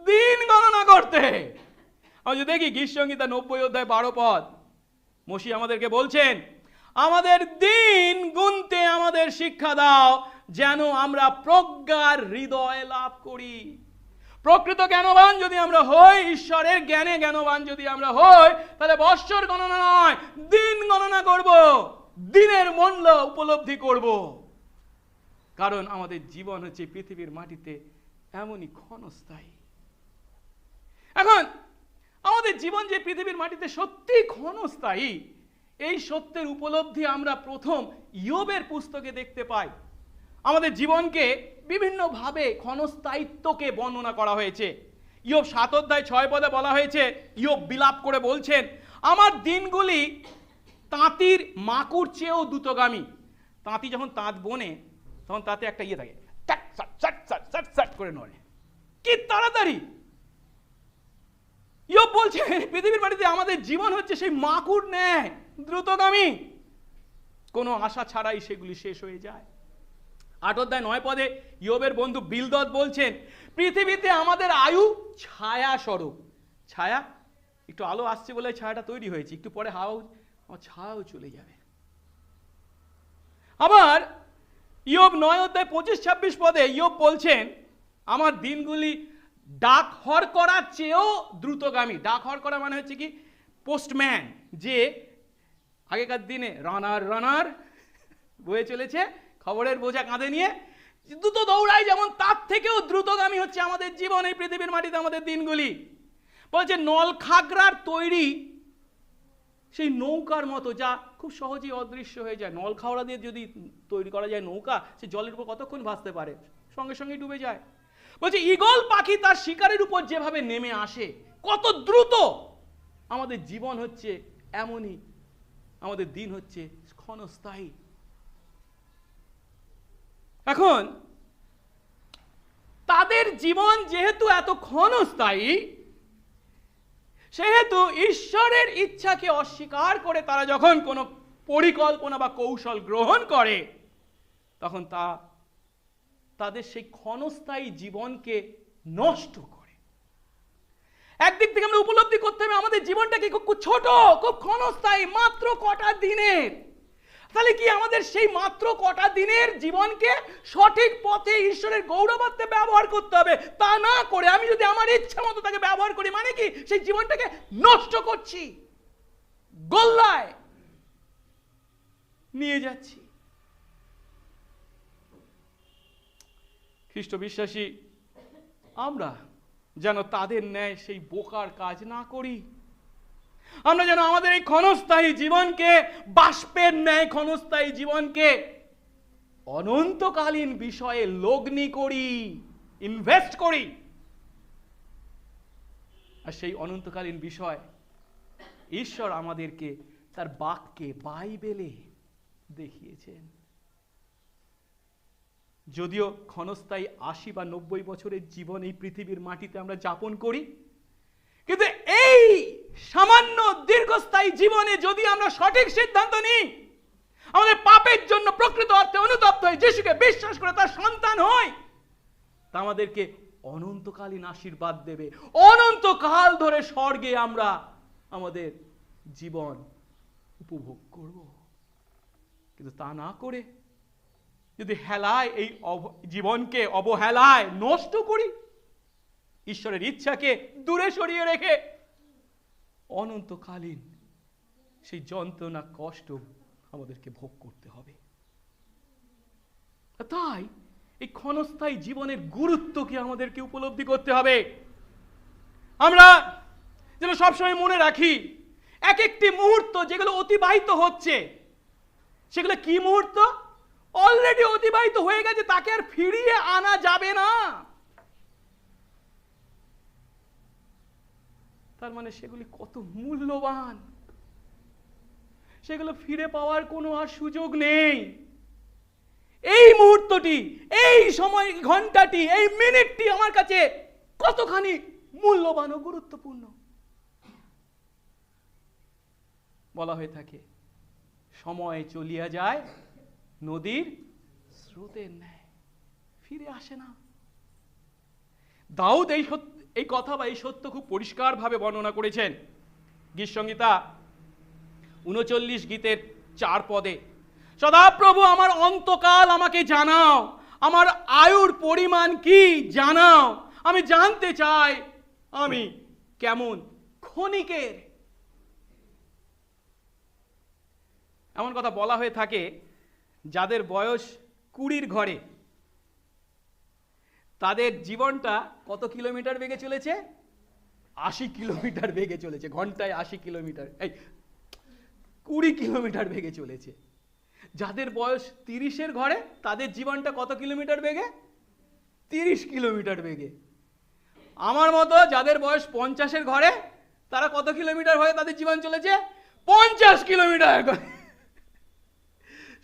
দিন গণনা করতে। আমরা যদি দেখি গীত সংহিতা 90 অধ্যায় 12 পদ, মসি আমাদেরকে বলছেন, আমাদের দিন গুনতে আমাদের শিক্ষা দাও, যেন আমরা প্রজ্ঞার হৃদয় লাভ করি। প্রকৃত জ্ঞানবান যদি আমরা হই, ঈশ্বরের জ্ঞানে জ্ঞানবান যদি আমরা হই, তাহলে বৎসর গণনা নয়, দিন গণনা করব, দিনের মূল্য উপলব্ধি করব। কারণ আমাদের জীবন হচ্ছে পৃথিবীর মাটিতে এমনই ক্ষণস্থায়ী। এখন আমাদের জীবন যে পৃথিবীর মাটিতে সত্যি ক্ষণস্থায়ী, এই সত্যের উপলব্ধি আমরা প্রথম ইয়োবের পুস্তকে দেখতে পাই। আমাদের জীবনকে বিভিন্নভাবে ক্ষণস্থায়িত্বকে বর্ণনা করা হয়েছে। ইয়োব 7 অধ্যায় 6 পদে বলা হয়েছে, ইয়োব বিলাপ করে বলছেন, আমার দিনগুলি তাঁতির মাকুর চেয়েও দ্রুতগামী। তাঁতি যখন তাঁত বোনে তখন তাতে একটা ইয়ে থাকে, সাট করে নড়ে, কি তাড়াতাড়ি। ইয়োব বলছে পৃথিবীর মাটিতে আমাদের জীবন হচ্ছে সেই মাকুর ন্যায় দ্রুতগামী, কোনো আশা ছাড়াই সেগুলি শেষ হয়ে যায়। 8 অধ্যায় 9 পদে ইয়োবের বন্ধু বিলদদ বলছেন, পৃথিবীতে আমাদের আয়ু ছায়া স্বরূপ। ছায়া, একটু আলো আসছে বলে ছায়াটা তৈরি হয়েছে, একটু পরে হাওয়া, আমার ছায়াও চলে যাবে। আবার ইয়োব 9 অধ্যায় 25-26 পদে ইয়োব বলছেন, আমার দিনগুলি ডাক হর করার চেয়েও দ্রুতগামী। ডাক হর করা মানে হচ্ছে কি, পোস্টম্যান, যে আগেকার দিনে রানার বয়ে চলেছে, খবরের বোঝা কাঁধে নিয়ে দ্রুত দৌড়ায়, যেমন তার থেকেও দ্রুতগামী হচ্ছে আমাদের জীবন এই পৃথিবীর মাটিতে আমাদের দিনগুলি। বলছে নল খাগড়ার তৈরি সেই নৌকার মতো, যা খুব সহজেই অদৃশ্য হয়ে যায়। নল খাগড়া দিয়ে যদি তৈরি করা যায় নৌকা, সে জলের উপর কতক্ষণ ভাসতে পারে, সঙ্গে সঙ্গে ডুবে যায়। বলছে ঈগল পাখি তার শিকারের উপর যেভাবে নেমে আসে, কত দ্রুত আমাদের জীবন হচ্ছে এমনই, আমাদের দিন হচ্ছে ক্ষণস্থায়ী। এখন তাদের জীবন যেহেতু এত ক্ষণস্থায়ী, সেহেতু ঈশ্বরের ইচ্ছাকে অস্বীকার করে তারা যখন কোনো পরিকল্পনা বা কৌশল গ্রহণ করে, তখন তাদের সেই ক্ষণস্থায়ী জীবনকে নষ্ট করে। একদিক থেকে আমরা উপলব্ধি করতে হবে আমাদের জীবনটাকে খুব ছোট, খুব ক্ষণস্থায়ী, মাত্র কটা দিনের। তাহলে কি আমাদের সেই মাত্র কটা দিনের জীবনকে সঠিক পথে ঈশ্বরের গৌরবার্থে ব্যবহার করতে হবে। তা না করে আমি যদি আমার ইচ্ছা মতো তাকে ব্যবহার করি, মানে কি সেই জীবনটাকে নষ্ট করছি, গোল্লায় নিয়ে যাচ্ছি। খ্রিস্ট বিশ্বাসী আমরা যেন তাদের ন্যায় সেই বোকার কাজ না করি। আমরা যেন আমাদের এই ক্ষণস্থায়ী জীবনকে, বাষ্পের ন্যায় ক্ষণস্থায়ী জীবনকে অনন্তকালীন বিষয়ে লগ্নি করি, ইনভেস্ট করি। আর সেই অনন্তকালীন বিষয় ঈশ্বর আমাদেরকে তার বাক্যে, বাইবেলে দেখিয়েছেন। যদিও ক্ষণস্থায়ী 80 বা 90 বছরের জীবন এই পৃথিবীর মাটিতে আমরা যাপন করি, কিন্তু এই সামান্য দীর্ঘস্থায়ী জীবনে যদি আমরা সঠিক সিদ্ধান্ত নিই, আমাদের পাপের জন্য প্রকৃত অর্থে অনুতপ্ত হই, যিশুকে বিশ্বাস করে তার সন্তান হই, তা আমাদেরকে অনন্তকালীন আশীর্বাদ দেবে। অনন্তকাল ধরে স্বর্গে আমরা আমাদের জীবন উপভোগ করব। কিন্তু তা না করে যদি হেলায় এই জীবনকে অবহেলায় নষ্ট করি, ঈশ্বরের ইচ্ছাকে দূরে সরিয়ে রেখে অনন্তকালীন সেই যন্ত্রণা, কষ্ট আমাদেরকে ভোগ করতে হবে। তাই এই ক্ষণস্থায়ী জীবনের গুরুত্বকে আমাদেরকে উপলব্ধি করতে হবে। আমরা যেন সবসময় মনে রাখি, এক একটি মুহূর্ত যেগুলো অতিবাহিত হচ্ছে, সেগুলো কি মুহূর্ত? অলরেডি অতিবাহিত হয়ে গেছে, তাকে আর ফিরিয়ে আনা যাবে না। তার মানে সেগুলি কত মূল্যবান, সেগুলো ফিরে পাওয়ার কোনো আর সুযোগ নেই। এই মুহূর্তটি, এই সময়, ঘন্টাটি, এই মিনিটটি আমার কাছে কতখানি মূল্যবান ও গুরুত্বপূর্ণ। বলা হয়ে থাকে সময় চলিয়া যায় নদীর স্রোতের ন্যায়, ফিরে আসে না। দাউদ এই কথা বা এই সত্য খুব পরিষ্কার ভাবে বর্ণনা করেছেন গীত সংহিতা 39 গীতের 4 পদে, সদাপ্রভু আমার অন্তকাল আমাকে জানাও, আমার আয়ুর পরিমাণ কি জানাও, আমি জানতে চাই আমি কেমন ক্ষণিকের। এমন কথা বলা হয়ে থাকে যাদের বয়স 20 ঘরে, তাদের জীবনটা কত কিলোমিটার বেগে চলেছে? 80 কিলোমিটার বেগে চলেছে, ঘন্টায় 80 কিলোমিটার, এই 20 কিলোমিটার বেগে চলেছে। যাদের বয়স 30-এর ঘরে, তাদের জীবনটা কত কিলোমিটার বেগে? 30 কিলোমিটার বেগে। আমার মতো যাদের বয়স 50-এর ঘরে, তারা কত কিলোমিটার হয়ে তাদের জীবন চলেছে? 50 কিলোমিটার।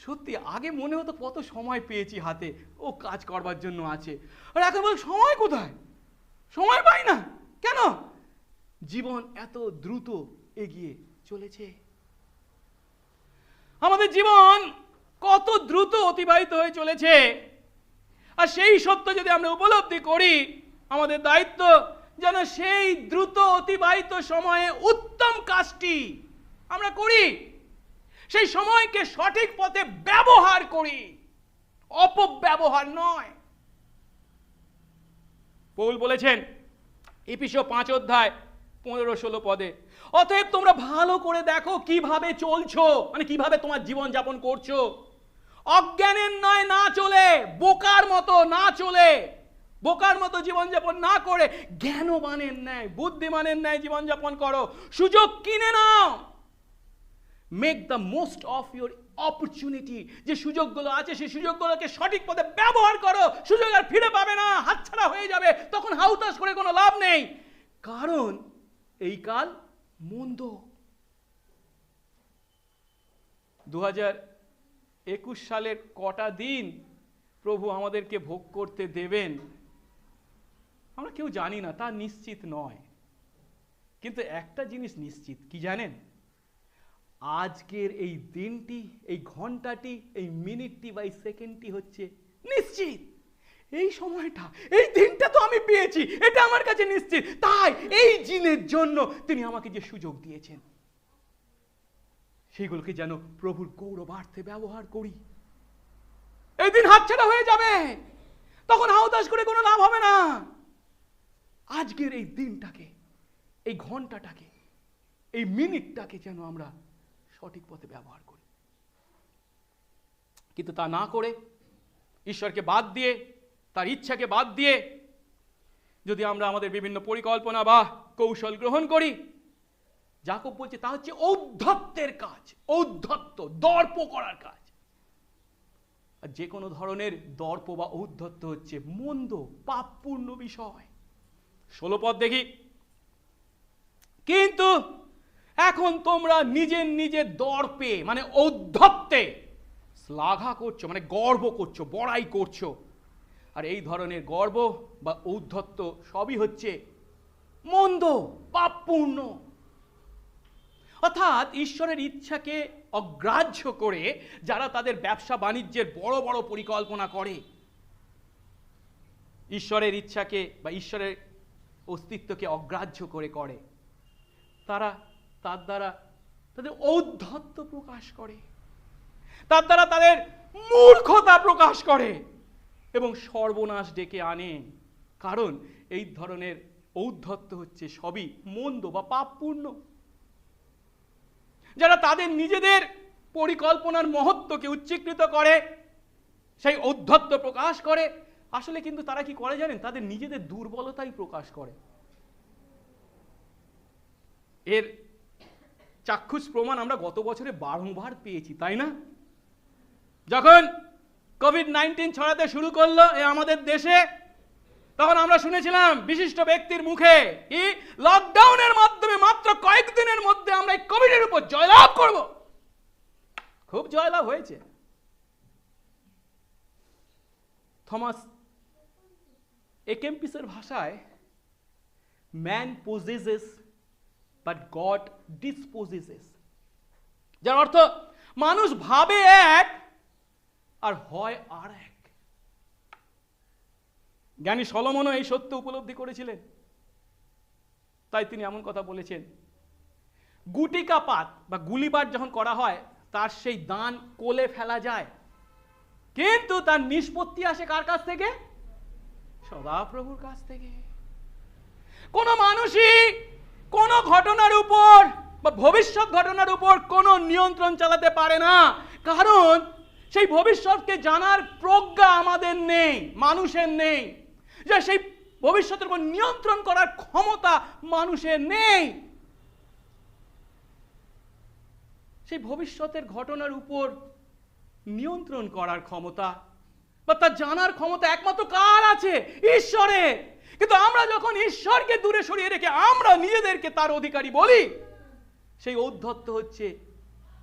সত্যি আগে মনে হতো কত সময় পেয়েছি হাতে, ও কাজ করবার জন্য আছে, আর এখন বল সময় কোথায়, সময় পাই না। কেন? জীবন এত দ্রুত এগিয়ে চলেছে। আমাদের জীবন কত দ্রুত অতিবাহিত হয়ে চলেছে, আর সেই সত্য যদি আমরা উপলব্ধি করি, আমাদের দায়িত্ব যেন সেই দ্রুত অতিবাহিত সময়ে উত্তম কাজটি আমরা করি, সেই সময়কে সঠিক পথে ব্যবহার করি, অপব্যবহার নয়। পৌল বলেছেন এফেসীয় 5 অধ্যায় 15-16 পদে, অতএব তোমরা ভালো করে দেখো কিভাবে চলছো, মানে কিভাবে তোমার জীবন যাপন করছো, অজ্ঞানের নয় না চলে, বোকার মতো না চলে, বোকার মতো জীবনযাপন না করে জ্ঞানবানের ন্যায়, বুদ্ধিমানের ন্যায় জীবনযাপন করো, সুযোগ কিনে নাও। Make the most of your opportunity, যে সুযোগগুলো আছে সেই সুযোগগুলোকে সঠিক পথে ব্যবহার করো, সুযোগ আর ফিরে পাবে না, হাতছাড়া হয়ে যাবে, তখন হাউতাস করে কোনো লাভ নেই, কারণ এই কাল মন্দ। 2021 সালের কটা দিন প্রভু আমাদেরকে ভোগ করতে দেবেন আমরা কেউ জানি না, তা নিশ্চিত নয়। কিন্তু একটা জিনিস নিশ্চিত, কি জানেন? আজকের এই দিনটি, এই ঘন্টাটি, এই মিনিটটি বা এই সেকেন্ডটি হচ্ছে নিশ্চিত। এই সময়টা, এই দিনটা তো আমি পেয়েছি, এটা আমার কাছে নিশ্চিত। তাই এই দিনের জন্য তিনি আমাকে যে সুযোগ দিয়েছেন, সেগুলোকে যেন প্রভুর গৌরবার্থে ব্যবহার করি। এই দিন হাতছাড়া হয়ে যাবে, তখন হাউতাস করে কোনো লাভ হবে না। আজকের এই দিনটাকে, এই ঘন্টাটাকে, এই মিনিটটাকে যেন আমরা সঠিক পথে ব্যবহার করি। কিন্তু তা না করে, ঈশ্বরকে বাদ দিয়ে, তার ইচ্ছাকে বাদ দিয়ে যদি আমরা আমাদের বিভিন্ন পরিকল্পনা বা কৌশল গ্রহণ করি, যাকব বলছে তা হচ্ছে ঔদ্ধত্যের কাজ, ঔদ্ধত্য, দর্প করার কাজ। আর যে কোনো ধরনের দর্প বা ঔদ্ধত্য হচ্ছে মন্দ, পাপপূর্ণ বিষয়। 16 পদ দেখি, কিন্তু এখন তোমরা নিজের নিজের দর্পে মানে ঔদ্ধত্যে শ্লাঘা করছো, মানে গর্ব করছো, বড়াই করছো। আর এই ধরনের গর্ব বা ঔদ্ধত্য সবই হচ্ছে মন্দ, পাপপূর্ণ। অর্থাৎ ঈশ্বরের ইচ্ছাকে অগ্রাহ্য করে যারা তাদের ব্যবসা বাণিজ্যের বড় বড় পরিকল্পনা করে, ঈশ্বরের ইচ্ছাকে বা ঈশ্বরের অস্তিত্বকে অগ্রাহ্য করে তারা তার দ্বারা তাদের ঔদ্ধত্য প্রকাশ করে, তার দ্বারা তাদের মূর্খতা প্রকাশ করে এবং সর্বনাশ ডেকে আনে। কারণ এই ধরনের ঔদ্ধত্য হচ্ছে সবই মন্দ বা পাপপূর্ণ। যারা তাদের নিজেদের পরিকল্পনার মহত্বকে উচ্চীকৃত করে, সেই ঔদ্ধত্য প্রকাশ করে, আসলে কিন্তু তারা কি করে জানেন? তাদের নিজেদের দুর্বলতাই প্রকাশ করে। এর চাক্ষুষ প্রমাণ আমরা গত বছরে বারংবার পেয়েছি, তাই না? যখন কোভিড-19 ছড়াতে শুরু করলো আমাদের দেশে, তখন আমরা শুনেছিলাম বিশিষ্ট ব্যক্তির মুখে কি লকডাউনের মাধ্যমে মাত্র কয়েকদিনের মধ্যে আমরা এই কোভিডের উপর জয়লাভ করব। খুব জয়লাভ হয়েছে। থমাস এ কেম্পিসের ভাষায় man possesses but God disposes, যার অর্থ মানুষ ভাবে এক আর হয় আর এক। জ্ঞানী সলোমনও এই সত্য উপলব্ধি করেছিলেন, তাই তিনি এমন কথা বলেছেন, গুটিকাপাত বা গুলিবাট যখন করা হয় তার সেই দান কোলে ফেলা যায়, কিন্তু তার নিষ্পত্তি আসে কার কাছ থেকে? সদাপ্রভুর কাছ থেকে। কোন মানুষই কোন ঘটনার উপর বা ভবিষ্যৎ ঘটনার উপর কোনো নিয়ন্ত্রণ চালাতে পারে না, কারণ সেই ভবিষ্যৎকে জানার প্রজ্ঞা আমাদের নেই, মানুষের নেই, যে সেই ভবিষ্যতের উপর নিয়ন্ত্রণ করার ক্ষমতা মানুষের নেই। সেই ভবিষ্যতের ঘটনার উপর নিয়ন্ত্রণ করার ক্ষমতা বা তা জানার ক্ষমতা একমাত্র কার আছে? ঈশ্বরের। কিন্তু আমরা যখন ঈশ্বরকে দূরে সরিয়ে রেখে আমরা নিজেদেরকে তার অধিকারী বলি, সেই ঔদ্ধত্য হচ্ছে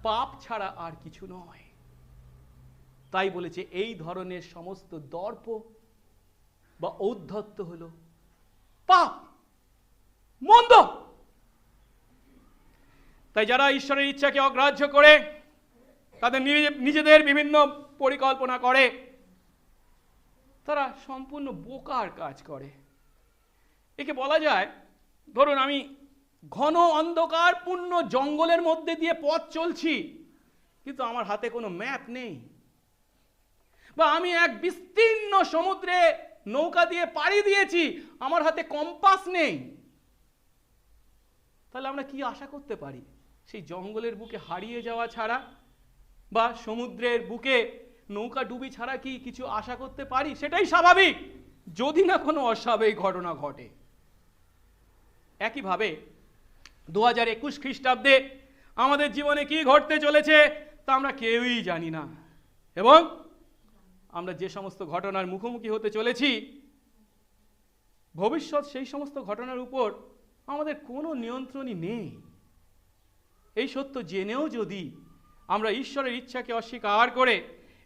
পাপ ছাড়া আর কিছু নয়। তাই বলেছে এই ধরনের সমস্ত দর্প বা ঔদ্ধত্য হলো পাপ, মন্দ। তাই যারা ঈশ্বরের ইচ্ছাকে অগ্রাহ্য করে তাদের নিজেদের বিভিন্ন পরিকল্পনা করে, তারা সম্পূর্ণ বোকার কাজ করে। একে বলা যায়, ধরুন আমি ঘন অন্ধকারপূর্ণ জঙ্গলের মধ্যে দিয়ে পথ চলছি, কিন্তু আমার হাতে কোনো ম্যাপ নেই, বা আমি এক বিস্তীর্ণ সমুদ্রে নৌকা দিয়ে পাড়ি দিয়েছি, আমার হাতে কম্পাস নেই। তাহলে আমরা কি আশা করতে পারি? সেই জঙ্গলের বুকে হারিয়ে যাওয়া ছাড়া বা সমুদ্রের বুকে নৌকা ডুবি ছাড়া কি কিছু আশা করতে পারি? সেটাই স্বাভাবিক, যদি না কোনো অস্বাভাবিক ঘটনা ঘটে। একইভাবে 2021 খ্রিস্টাব্দে আমাদের জীবনে কি ঘটতে চলেছে তা আমরা কেউই জানি না, এবং আমরা যে সমস্ত ঘটনার মুখোমুখি হতে চলেছি, ভবিষ্যৎ সেই সমস্ত ঘটনার উপর আমাদের কোনো নিয়ন্ত্রণই নেই। এই সত্য জেনেও যদি আমরা ঈশ্বরের ইচ্ছাকে অস্বীকার করে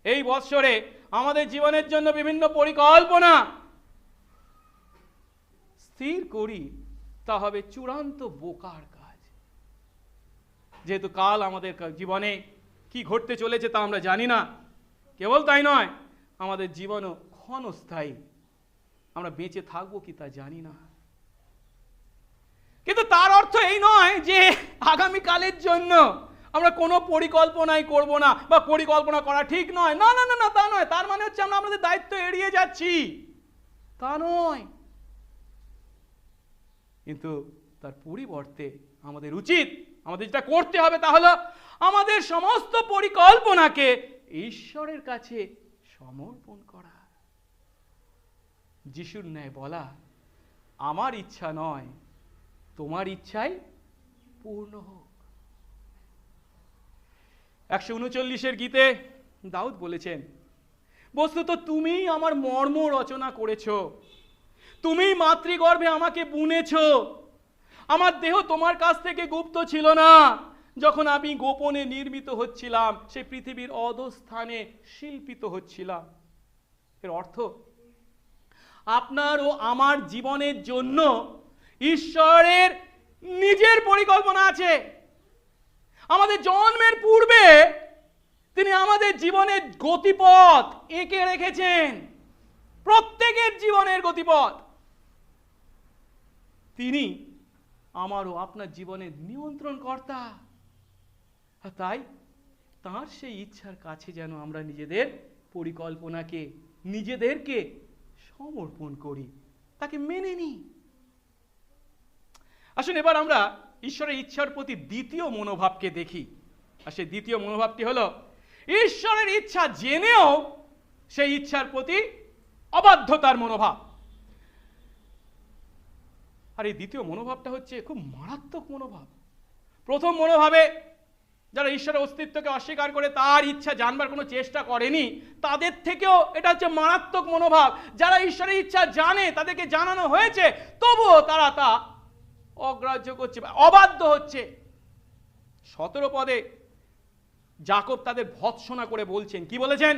এই বৎসরে আমাদের জীবনের জন্য বিভিন্ন পরিকল্পনা স্থির করি, তা হবে চূড়ান্ত বোকার কাজ। যেহেতু কাল আমাদের জীবনে কি ঘটতে চলেছে তা আমরা জানি না, কেবল তাই নয়, আমাদের জীবনও ক্ষণস্থায়ী, আমরা বেঁচে থাকবো কি তা জানি না। কিন্তু তার অর্থ এই নয় যে আগামীকালের জন্য আমরা কোনো পরিকল্পনাই করব না বা পরিকল্পনা করা ঠিক নয়। না না না না, তা নয়। তার মানে হচ্ছে আমরা আমাদের দায়িত্ব এড়িয়ে যাচ্ছি, তা নয়। কিন্তু তার পরিবর্তে আমাদের উচিত, আমাদের যেটা করতে হবে তা হলো আমাদের সমস্ত পরিকল্পনাকে ঈশ্বরের কাছে সমর্পণ করা। যিশুর ন্যায় বলা, আমার ইচ্ছা নয়, তোমার ইচ্ছাই পূর্ণ হোক। 139 গীতে দাউদ বলেছেন, বস্তুত তুমিই আমার মর্ম রচনা করেছো, তুমি মাতৃগর্ভে আমাকে বুনেছো, আমার দেহ তোমার কাছ থেকে গুপ্ত ছিল না, যখন আমি গোপনে নির্মিত হচ্ছিলাম, সেই পৃথিবীর অধস্থানে শিল্পিত হচ্ছিলাম। এর অর্থ, আপনার ও আমার জীবনের জন্য ঈশ্বরের নিজের পরিকল্পনা আছে। আমাদের জন্মের পূর্বে তিনি আমাদের জীবনের গতিপথ এঁকে রেখেছেন, প্রত্যেকের জীবনের গতিপথ তিনি আমার ও আপনার জীবনের নিয়ন্ত্রণ কর্তা। তাই তার সেই ইচ্ছার কাছে যেন আমরা নিজেদের পরিকল্পনাকে, নিজেদেরকে সমর্পণ করি, তাকে মেনে নিই। আসুন এবার আমরা ঈশ্বরের ইচ্ছার প্রতি দ্বিতীয় মনোভাবকে দেখি। আর সেই দ্বিতীয় মনোভাবটি হলো ঈশ্বরের ইচ্ছা জেনেও সেই ইচ্ছার প্রতি অবাধ্যতার মনোভাব। আর এই দ্বিতীয় মনোভাবটা হচ্ছে খুব মারাত্মক মনোভাব। প্রথম মনোভাবে যারা ঈশ্বরের অস্তিত্বকে অস্বীকার করে তার ইচ্ছা জানবার কোনো চেষ্টা করেনি, তাদের থেকেও এটা হচ্ছে মারাত্মক মনোভাব। যারা ঈশ্বরের ইচ্ছা জানে, তাদেরকে জানানো হয়েছে, তবুও তারা তা অগ্রাহ্য করছে, অবাধ্য হচ্ছে। 17 পদে যাকব তাদের ভৎসনা করে বলছেন, কি বলেছেন?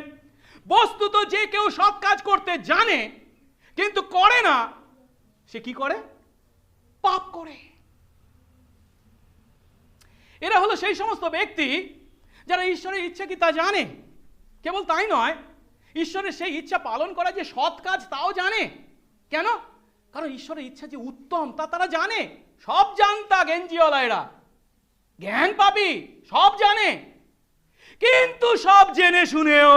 বস্তুত যে কেউ সৎ কাজ করতে জানে কিন্তু করে না, সে কি করে? পাপ করে। এরা হলো সেই সমস্ত ব্যক্তি যারা ঈশ্বরের ইচ্ছা কি তা জানে। কেবল তাই নয়, ঈশ্বরের সেই ইচ্ছা পালন করা যে সৎ কাজ তাও জানে। কেন? কারণ ঈশ্বরের ইচ্ছা যে উত্তম তা তারা জানে। সব জানতা গেঞ্জিওয়ালা এরা, জ্ঞান পাপী, সব জানে, কিন্তু সব জেনে শুনেও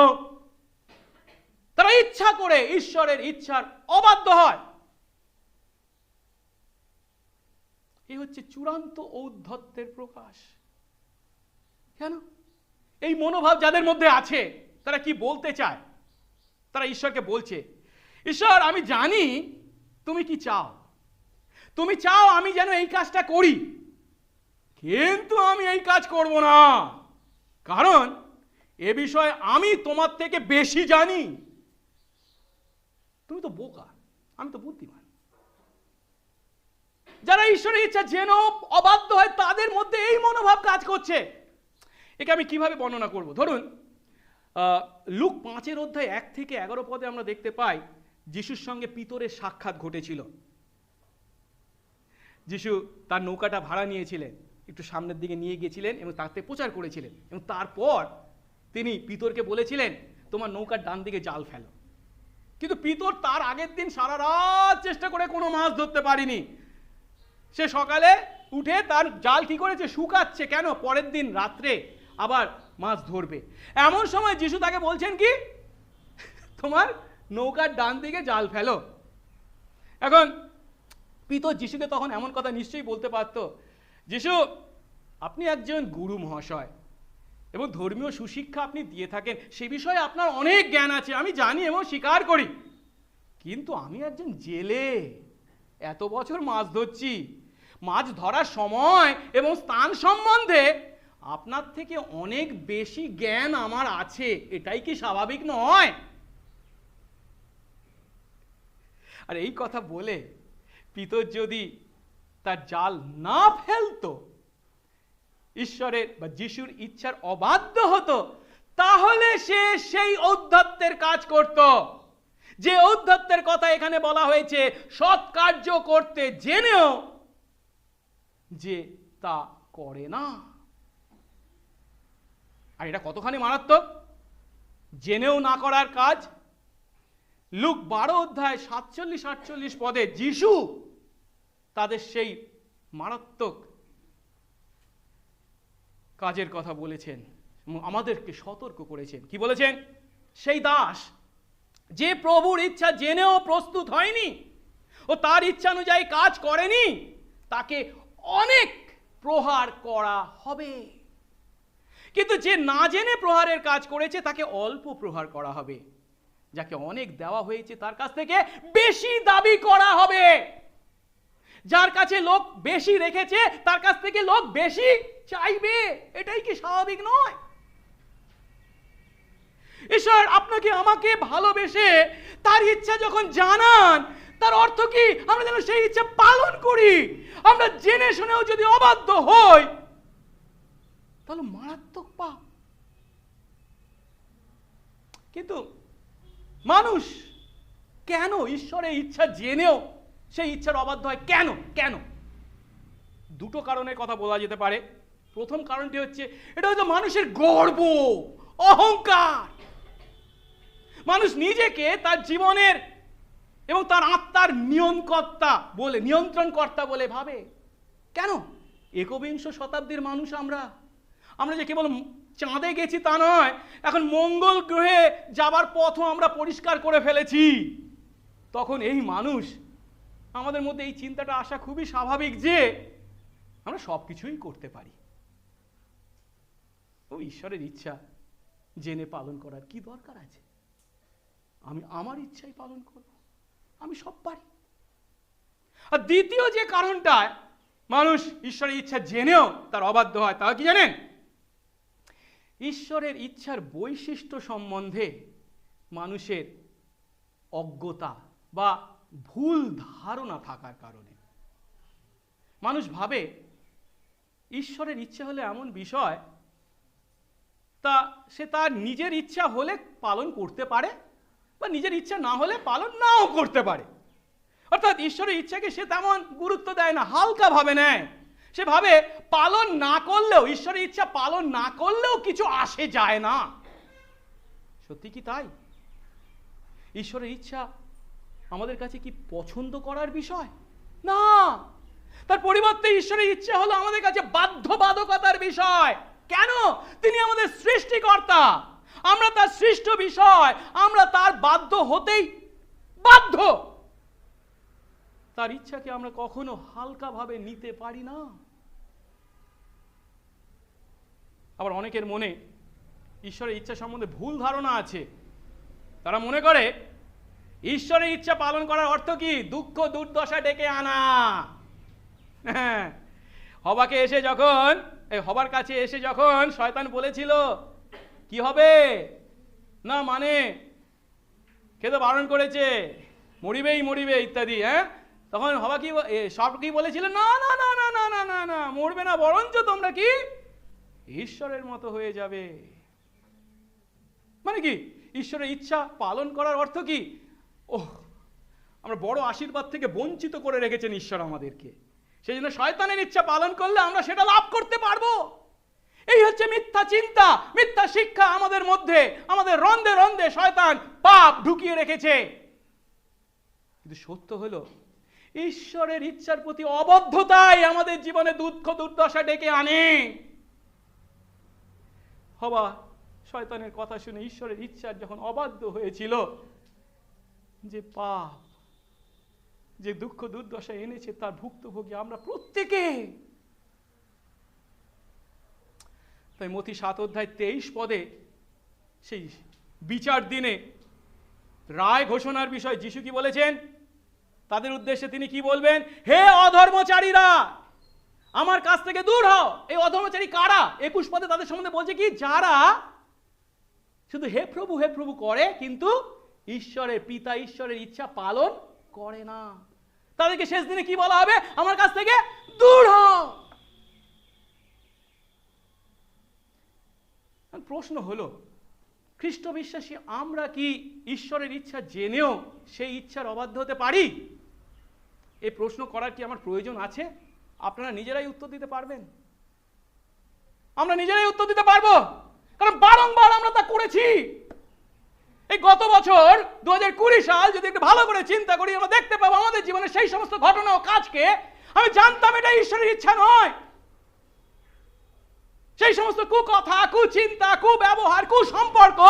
তারা ইচ্ছা করে ঈশ্বরের ইচ্ছার অবাধ্য হয়। এই হচ্ছে চূড়ান্ত ঔদ্ধত্যের প্রকাশ। কেন? এই মনোভাব যাদের মধ্যে আছে তারা কি বলতে চায়? তারা ঈশ্বরকে বলছে, ঈশ্বর আমি জানি তুমি কি চাও, তুমি চাও আমি যেন এই কাজটা করি, কিন্তু আমি এই কাজ করব না, কারণ এ বিষয়ে আমি তোমার থেকে বেশি জানি। তুমি তো বোকা, আমি তো বুদ্ধিমান। যারা ঈশ্বরের ইচ্ছা জেনেও অবাধ্য হয় তাদের মধ্যে এই মনোভাব কাজ করছে। একে আমি কিভাবে বর্ণনা করব? ধরুন লুক 5 অধ্যায় 1 থেকে 11 পদে আমরা দেখতে পাই যিশুর সঙ্গে পিতরের সাক্ষাৎ ঘটেছিল। যিশু তার নৌকাটা ভাড়া নিয়েছিলেন, একটু সামনের দিকে নিয়ে গিয়েছিলেন এবং তাতে প্রচার করেছিলেন, এবং তারপর তিনি পিতরকে বলেছিলেন তোমার নৌকার ডান দিকে জাল ফেলো। কিন্তু পিতর তার আগের দিন সারা রাত চেষ্টা করে কোনো মাছ ধরতে পারেনি। সে সকালে উঠে তার জাল কি করেছে? শুকাচ্ছে। কেন? পরের দিন রাত্রে আবার মাছ ধরবে। এমন সময় যিশু তাকে বলছেন কি, তোমার নৌকার ডান দিকে জাল ফেলো। এখন পিতর যিশুকে তখন এমন কথা নিশ্চয়ই বলতে পারত, যিশু আপনি একজন গুরু মহাশয় এবং ধর্মীয় সুশিক্ষা আপনি দিয়ে থাকেন, সে বিষয়ে আপনার অনেক জ্ঞান আছে, আমি জানি এবং স্বীকার করি, কিন্তু আমি একজন জেলে, এত বছর মাছ ধরছি, মাছ ধরার সময় এবং স্থান সম্বন্ধে আপনার থেকে অনেক বেশি জ্ঞান আমার আছে, এটাই কি স্বাভাবিক নয়? আর এই কথা বলে পিতর যদি তার জাল না ফেলতো, ঈশ্বরের বা যিশুর ইচ্ছার অবাধ্য হতো, তাহলে সে সেই ঔদ্ধত্যের কাজ করত, যে ঔদ্ধত্যের কথা এখানে বলা হয়েছে, সৎ কার্য করতে জেনেও যে তা করে না। আর এটা কতখানি মারাত্মক, জেনেও না করার কাজ। লুক 12 অধ্যায় 47-48 পদে যিশু তাদের সেই মারাত্মক কাজের কথা বলেছেন এবং আমাদেরকে সতর্ক করেছেন। কি বলেছেন? সেই দাস যে প্রভুর ইচ্ছা জেনেও প্রস্তুত হয়নি ও তার ইচ্ছা অনুযায়ী কাজ করেনি, তাকে অনেক প্রহার করা হবে। কিন্তু যে না জেনে প্রহারের কাজ করেছে তাকে অল্প প্রহার করা হবে। যাকে অনেক দেওয়া হয়েছে তার কাছ থেকে বেশি দাবি করা হবে। যার কাছে লোক বেশি রেখেছে তার কাছ থেকে লোক বেশি চাইবে। এটাই কি স্বাভাবিক নয়? ঈশ্বর আপনাকে আমাকে ভালোবেসে তার ইচ্ছা যখন জানান, তার অর্থ কি আমরা যেন সেই ইচ্ছা পালন করি। আমরা জেনে শুনেও যদি অবাধ্য হই তাহলে মারাত্মক পাপ। কিন্তু মানুষ কেন ঈশ্বরের ইচ্ছা জেনেও সেই ইচ্ছার অবাধ্য হয়? কেন? কেন? দুটো কারণের কথা বলা যেতে পারে। প্রথম কারণটি হচ্ছে, এটা হচ্ছে মানুষের গর্ব, অহংকার। মানুষ নিজেকে তার জীবনের এবং তার আত্মার নিয়ন্ত্রণকর্তা বলে ভাবে। কেন? একবিংশ শতাব্দীর মানুষ আমরা যে কেবল চাঁদে গেছি তা নয়, এখন মঙ্গল গ্রহে যাবার পথও আমরা পরিষ্কার করে ফেলেছি। তখন এই মানুষ, আমাদের মধ্যে এই চিন্তাটা আসা খুবই স্বাভাবিক যে আমরা সব কিছুই করতে পারি। ও ঈশ্বরের ইচ্ছা জেনে পালন করার কি দরকার আছে? আমি আমার ইচ্ছাই পালন করব, আমি সব পারি। আর দ্বিতীয় যে কারণটা মানুষ ঈশ্বরের ইচ্ছা জেনেও তার অবাধ্য হয়, তা কি জানেন? ঈশ্বরের ইচ্ছার বৈশিষ্ট্য সম্বন্ধে মানুষের অজ্ঞতা বা ভুল ধারণা থাকার কারণে মানুষ ভাবে ঈশ্বরের ইচ্ছা হলে এমন বিষয়, তা সে তার নিজের ইচ্ছা হলে পালন করতে পারে বা নিজের ইচ্ছা না হলে পালন নাও করতে পারে। অর্থাৎ ঈশ্বরের ইচ্ছাকে সে তেমন গুরুত্ব দেয় না, হালকা ভাবে নেয়। সে ভাবে পালন না করলেও, ঈশ্বরের ইচ্ছা পালন না করলেও কিছু আসে যায় না। সত্যি কি তাই? ঈশ্বরের ইচ্ছা আমাদের কাছে কি পছন্দ করার বিষয়? না, তার পরিবর্তে ঈশ্বরের ইচ্ছা হলো আমাদের কাছে বাধ্যবাধকতার বিষয়। কেন? তিনি আমাদের সৃষ্টিকর্তা, আমরা তার সৃষ্ট বিষয়, আমরা তার বাধ্য হতেই বাধ্য। তার ইচ্ছাকে আমরা কখনো হালকাভাবে নিতে পারি না। আবার অনেকের মনে ঈশ্বরের ইচ্ছা সম্বন্ধে ভুল ধারণা আছে। তারা মনে করে ঈশ্বরের ইচ্ছা পালন করার অর্থ কি? দুঃখ দুর্দশা ডেকে আনা। হ্যাঁ, হবাকে এসে যখন, হবার কাছে এসে যখন শয়তান বলেছিল কি হবে না, মানে খেতে বারণ করেছে, মরিবেই মরিবে ইত্যাদি, হ্যাঁ, তখন হবা কি, সব কি বলেছিল? না না না না না না না না, মরবে না, বরঞ্চ তোমরা কি ঈশ্বরের মতো হয়ে যাবে। মানে কি? ঈশ্বরের ইচ্ছা পালন করার অর্থ কি? ওহ, আমরা বড় আশীর্বাদ থেকে বঞ্চিত করে রেখেছেন ঈশ্বর আমাদেরকে, সেই জন্য শয়তানের ইচ্ছা পালন করলে আমরা সেটা লাভ করতে পারবো। এই হচ্ছে মিথ্যা চিন্তা, মিথ্যা শিক্ষা আমাদের মধ্যে, আমাদের রন্ধে রন্ধে শয়তান পাপ ঢুকিয়ে রেখেছে। কিন্তু সত্য হলো ঈশ্বরের ইচ্ছার প্রতি অবদ্ধতাই আমাদের জীবনে দুঃখ দুর্দশা ডেকে আনে। হবা শয়তানের কথা শুনে ঈশ্বরের ইচ্ছার যখন অবাধ্য হয়েছিল, যে পাপ, যে দুঃখ দুর্দশা এনেছে তার ভুক্তভোগী আমরা প্রত্যেকে। তাই মথি 7 অধ্যায় 23 পদে সেই বিচার দিনে রায় ঘোষণার বিষয় যিশু কি বলেছেন? তাদের উদ্দেশ্যে তিনি কি বলবেন? হে অধর্মচারীরা, আমার কাছ থেকে দূর হও। এই অধর্মচারী কারা? 21 পদে তাদের সম্বন্ধে বলছে কি? যারা শুধু হে প্রভু করে, কিন্তু ঈশ্বরের পিতা ঈশ্বরের ইচ্ছা পালন করে না। তাদেরকে শেষ দিনে কি বলা হবে? আমার কাছ থেকে দূর হও। প্রশ্ন হলো, খ্রিস্ট বিশ্বাসী আমরা কি ঈশ্বরের ইচ্ছা জেনেও সেই ইচ্ছার অবাধ্য হতে পারি? এই প্রশ্ন করার কি আমার প্রয়োজন আছে? আপনারা নিজেরাই উত্তর দিতে পারবেন। আমরা নিজেরাই উত্তর দিতে পারবো, কারণ বারংবার আমরা তা করেছি। এই গত বছর 2020 সাল যদি একটু ভালো করে চিন্তা করি, আমরা দেখতে পাবো আমাদের জীবনে সেই সমস্ত ঘটনা ও কাজকে আমি জানতাম এটা ঈশ্বরের ইচ্ছা নয়। সেই সমস্ত কুকথা, কুচিন্তা, কুব্যবহার, কুসম্পর্ক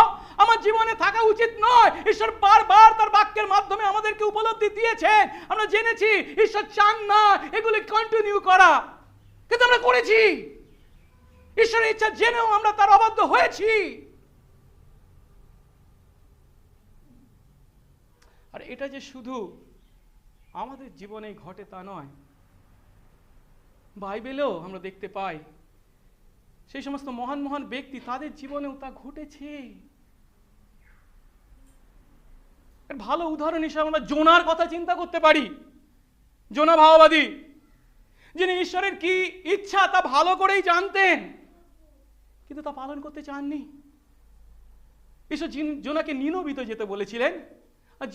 আমার জীবনে থাকা উচিত নয়। ঈশ্বর বারবার তার বাক্যের মাধ্যমে আমাদেরকে উপলব্ধি দিয়েছেন, আমরা জেনেছি ঈশ্বর চান না এগুলি কন্টিনিউ করা, কিন্তু আমরা করেছি। ঈশ্বরের ইচ্ছা জেনেও আমরা তার অবাধ্য হয়েছি। আর এটা যে শুধু আমাদের জীবনে ঘটে তা নয়, বাইবেলেও আমরা দেখতে পাই সেই সমস্ত মহান মহান ব্যক্তি, তাদের জীবনেও তা ঘটেছে। এর ভালো উদাহরণ হিসেবে আমরা জোনার কথা চিন্তা করতে পারি। জোনা ভাওবাদী, যিনি ঈশ্বরের কি ইচ্ছা তা ভালো করেই জানতেন, কিন্তু তা পালন করতে চাননি। ঈশ্বর জোনাকে নিনবিত যেতে বলেছিলেন, আর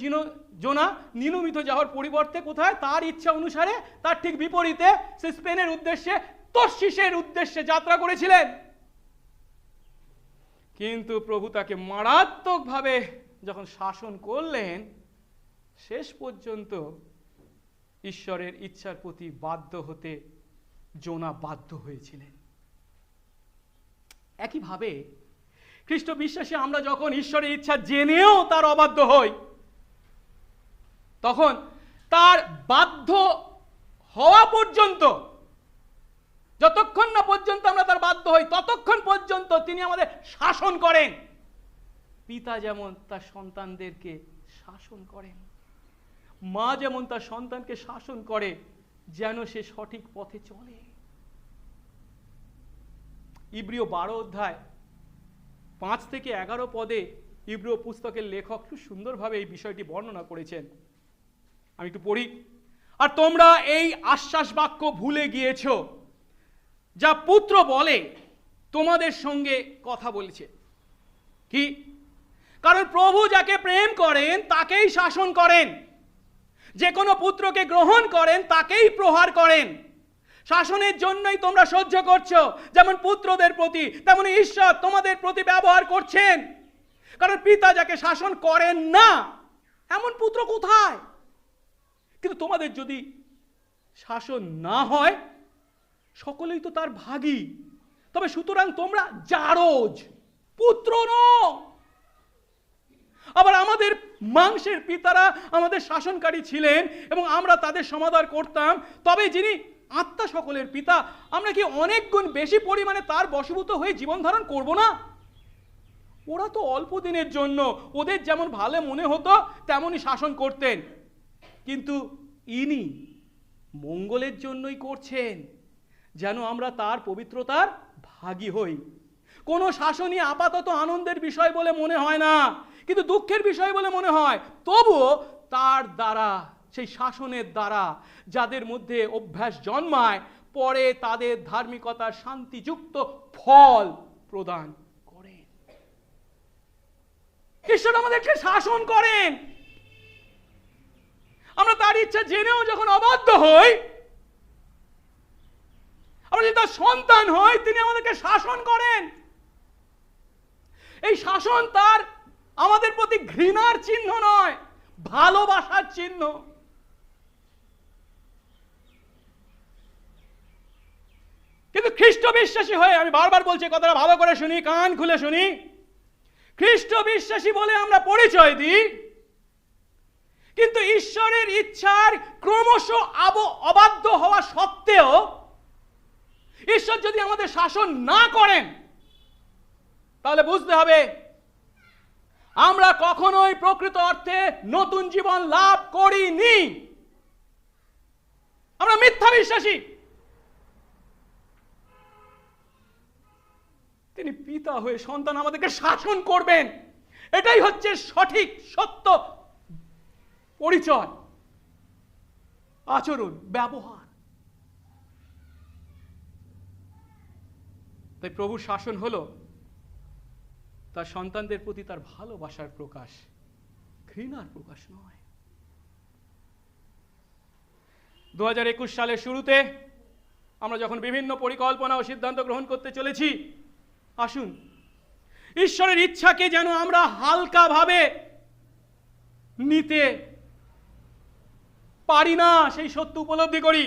জোনা নিনবিত যাওয়ার পরিবর্তে কোথায়? তার ইচ্ছা অনুসারে তার ঠিক বিপরীতে সে স্পেনের উদ্দেশ্যে, তর্শিসের উদ্দেশ্যে যাত্রা করেছিলেন। কিন্তু প্রভু তাকে মারাত্মকভাবে যখন শাসন করলেন, শেষ পর্যন্ত ঈশ্বরের ইচ্ছার প্রতি বাধ্য হতে জোনা বাধ্য হয়েছিলেন। একইভাবে খ্রিস্ট বিশ্বাসী আমরা যখন ঈশ্বরের ইচ্ছা জেনেও তার অবাধ্য হই, তখন তার বাধ্য হওয়া পর্যন্ত, যতক্ষণ না পর্যন্ত আমরা তার বাধ্য হই, ততক্ষণ পর্যন্ত তিনি আমাদের শাসন করেন। পিতা যেমন তার সন্তানদেরকে শাসন করেন, মা যেমন তার সন্তানকে শাসন করে যেন সে সঠিক পথে চলে। ইব্রিয় 12 অধ্যায় 5 থেকে 11 পদে ইব্রিয় পুস্তকের লেখক খুব সুন্দরভাবে এই বিষয়টি বর্ণনা করেছেন। আমি একটু পড়ি। আর তোমরা এই আশ্বাস বাক্য ভুলে গিয়েছ যা পুত্র বলে তোমাদের সঙ্গে কথা বলেছে। কি? কারণ প্রভু যাকে প্রেম করেন তাকেই শাসন করেন, যে কোনো পুত্রকে গ্রহণ করেন তাকেই প্রহার করেন। শাসনের জন্যই তোমরা সহ্য করছো, যেমন পুত্রদের প্রতি তেমনি ঈশ্বর তোমাদের প্রতি ব্যবহার করছেন। কারণ পিতা যাকে শাসন করেন না এমন পুত্র কোথায়? কিন্তু তোমাদের যদি শাসন না হয় সকলেই তো তার ভাগী। তবে সুতরাং তোমরা জারজ, পুত্র নও। আবার আমাদের মাংসের পিতারা আমাদের শাসনকারী ছিলেন এবং আমরা তাদের সমাদর করতাম, তবে যিনি আত্মা সকলের পিতা, আমরা কি অনেক গুণ বেশি পরিমাণে তার বশীভূত হয়ে জীবন ধারণ করব না? ওরা তো অল্প দিনের জন্য ওদের যেমন ভালো মনে হতো তেমনই শাসন করতেন, কিন্তু ইনি মঙ্গলের জন্যই করছেন, যেন আমরা তার পবিত্রতার ভাগী হই। কোনো শাসনই আপাতত আনন্দের বিষয় বলে মনে হয় না, কিন্তু দুঃখের বিষয় বলে মনে হয়। তবুও তার দ্বারা, সেই শাসনের দ্বারা যাদের মধ্যে অভ্যাস জন্মায়, পরে তাদের ধার্মিকতার শান্তিযুক্ত ফল প্রদান করেন। ঈশ্বর আমাদেরকে শাসন করেন। আমরা তার ইচ্ছা জেনেও যখন অবাধ্য হই, আমরা যদি তার সন্তান হই, তিনি আমাদেরকে শাসন করেন। এই শাসন তার আমাদের প্রতি ঘৃণার চিহ্ন নয়, ভালোবাসার চিহ্ন। কিন্তু খ্রিস্ট বিশ্বাসী হয়ে, আমি বারবার বলছি কথাটা ভালো করে শুনি, কান খুলে শুনি, খ্রিস্ট বিশ্বাসী বলে আমরা পরিচয় দিই, কিন্তু ঈশ্বরের ইচ্ছার ক্রমশ অবাধ্য হওয়া সত্ত্বেও ঈশ্বর যদি আমাদের শাসন না করেন, তাহলে বুঝতে হবে আমরা কখনোই প্রকৃত অর্থে নতুন জীবন লাভ করিনি। আমরা মিথ্যা বিশ্বাসী। তিনি পিতা হয়ে সন্তান আমাদেরকে শাসন করবেন, এটাই হচ্ছে সঠিক সত্য পরিচয়, আচরণ, ব্যবহার। তাই প্রভুর শাসন হলো তার সন্তানদের প্রতি তার ভালোবাসার প্রকাশ, ঘৃণার প্রকাশ নয়। 2021 সালের শুরুতে আমরা যখন বিভিন্ন পরিকল্পনা ও সিদ্ধান্ত গ্রহণ করতে চলেছি, আসুন ঈশ্বরের ইচ্ছাকে যেন আমরা হালকাভাবে নিতে পারি না সেই সত্য উপলব্ধি করি,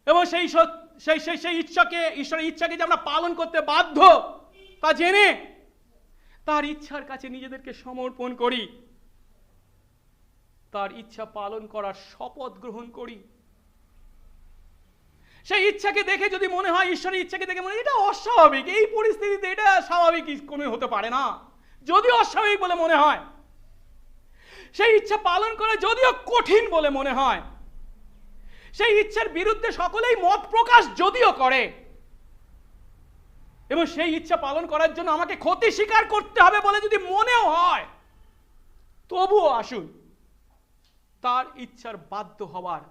এবং সেই ইচ্ছাকে, ঈশ্বরের ইচ্ছাকে যে আমরা পালন করতে বাধ্য তা জেনে তার ইচ্ছার কাছে নিজেদেরকে সমর্পণ করি, তার ইচ্ছা পালন করার শপথ গ্রহণ করি। সেই ইচ্ছাকে দেখে যদি মনে হয়, ঈশ্বরের ইচ্ছাকে দেখে মনে হয় এটা অস্বাভাবিক, এই পরিস্থিতিতে এটা স্বাভাবিক কোনো হতে পারে না, যদি অস্বাভাবিক বলে মনে হয়, সেই ইচ্ছা পালন করা যদিও কঠিন বলে মনে হয়, সেই ইচ্ছার বিরুদ্ধে সকলেই মত প্রকাশ যদিও করে, এবং সেই ইচ্ছা পালন করার জন্য আমাকে ক্ষতি স্বীকার করতে হবে বলে যদি মনেও হয়, তবুও আসুন তার ইচ্ছার বাধ্য হওয়ার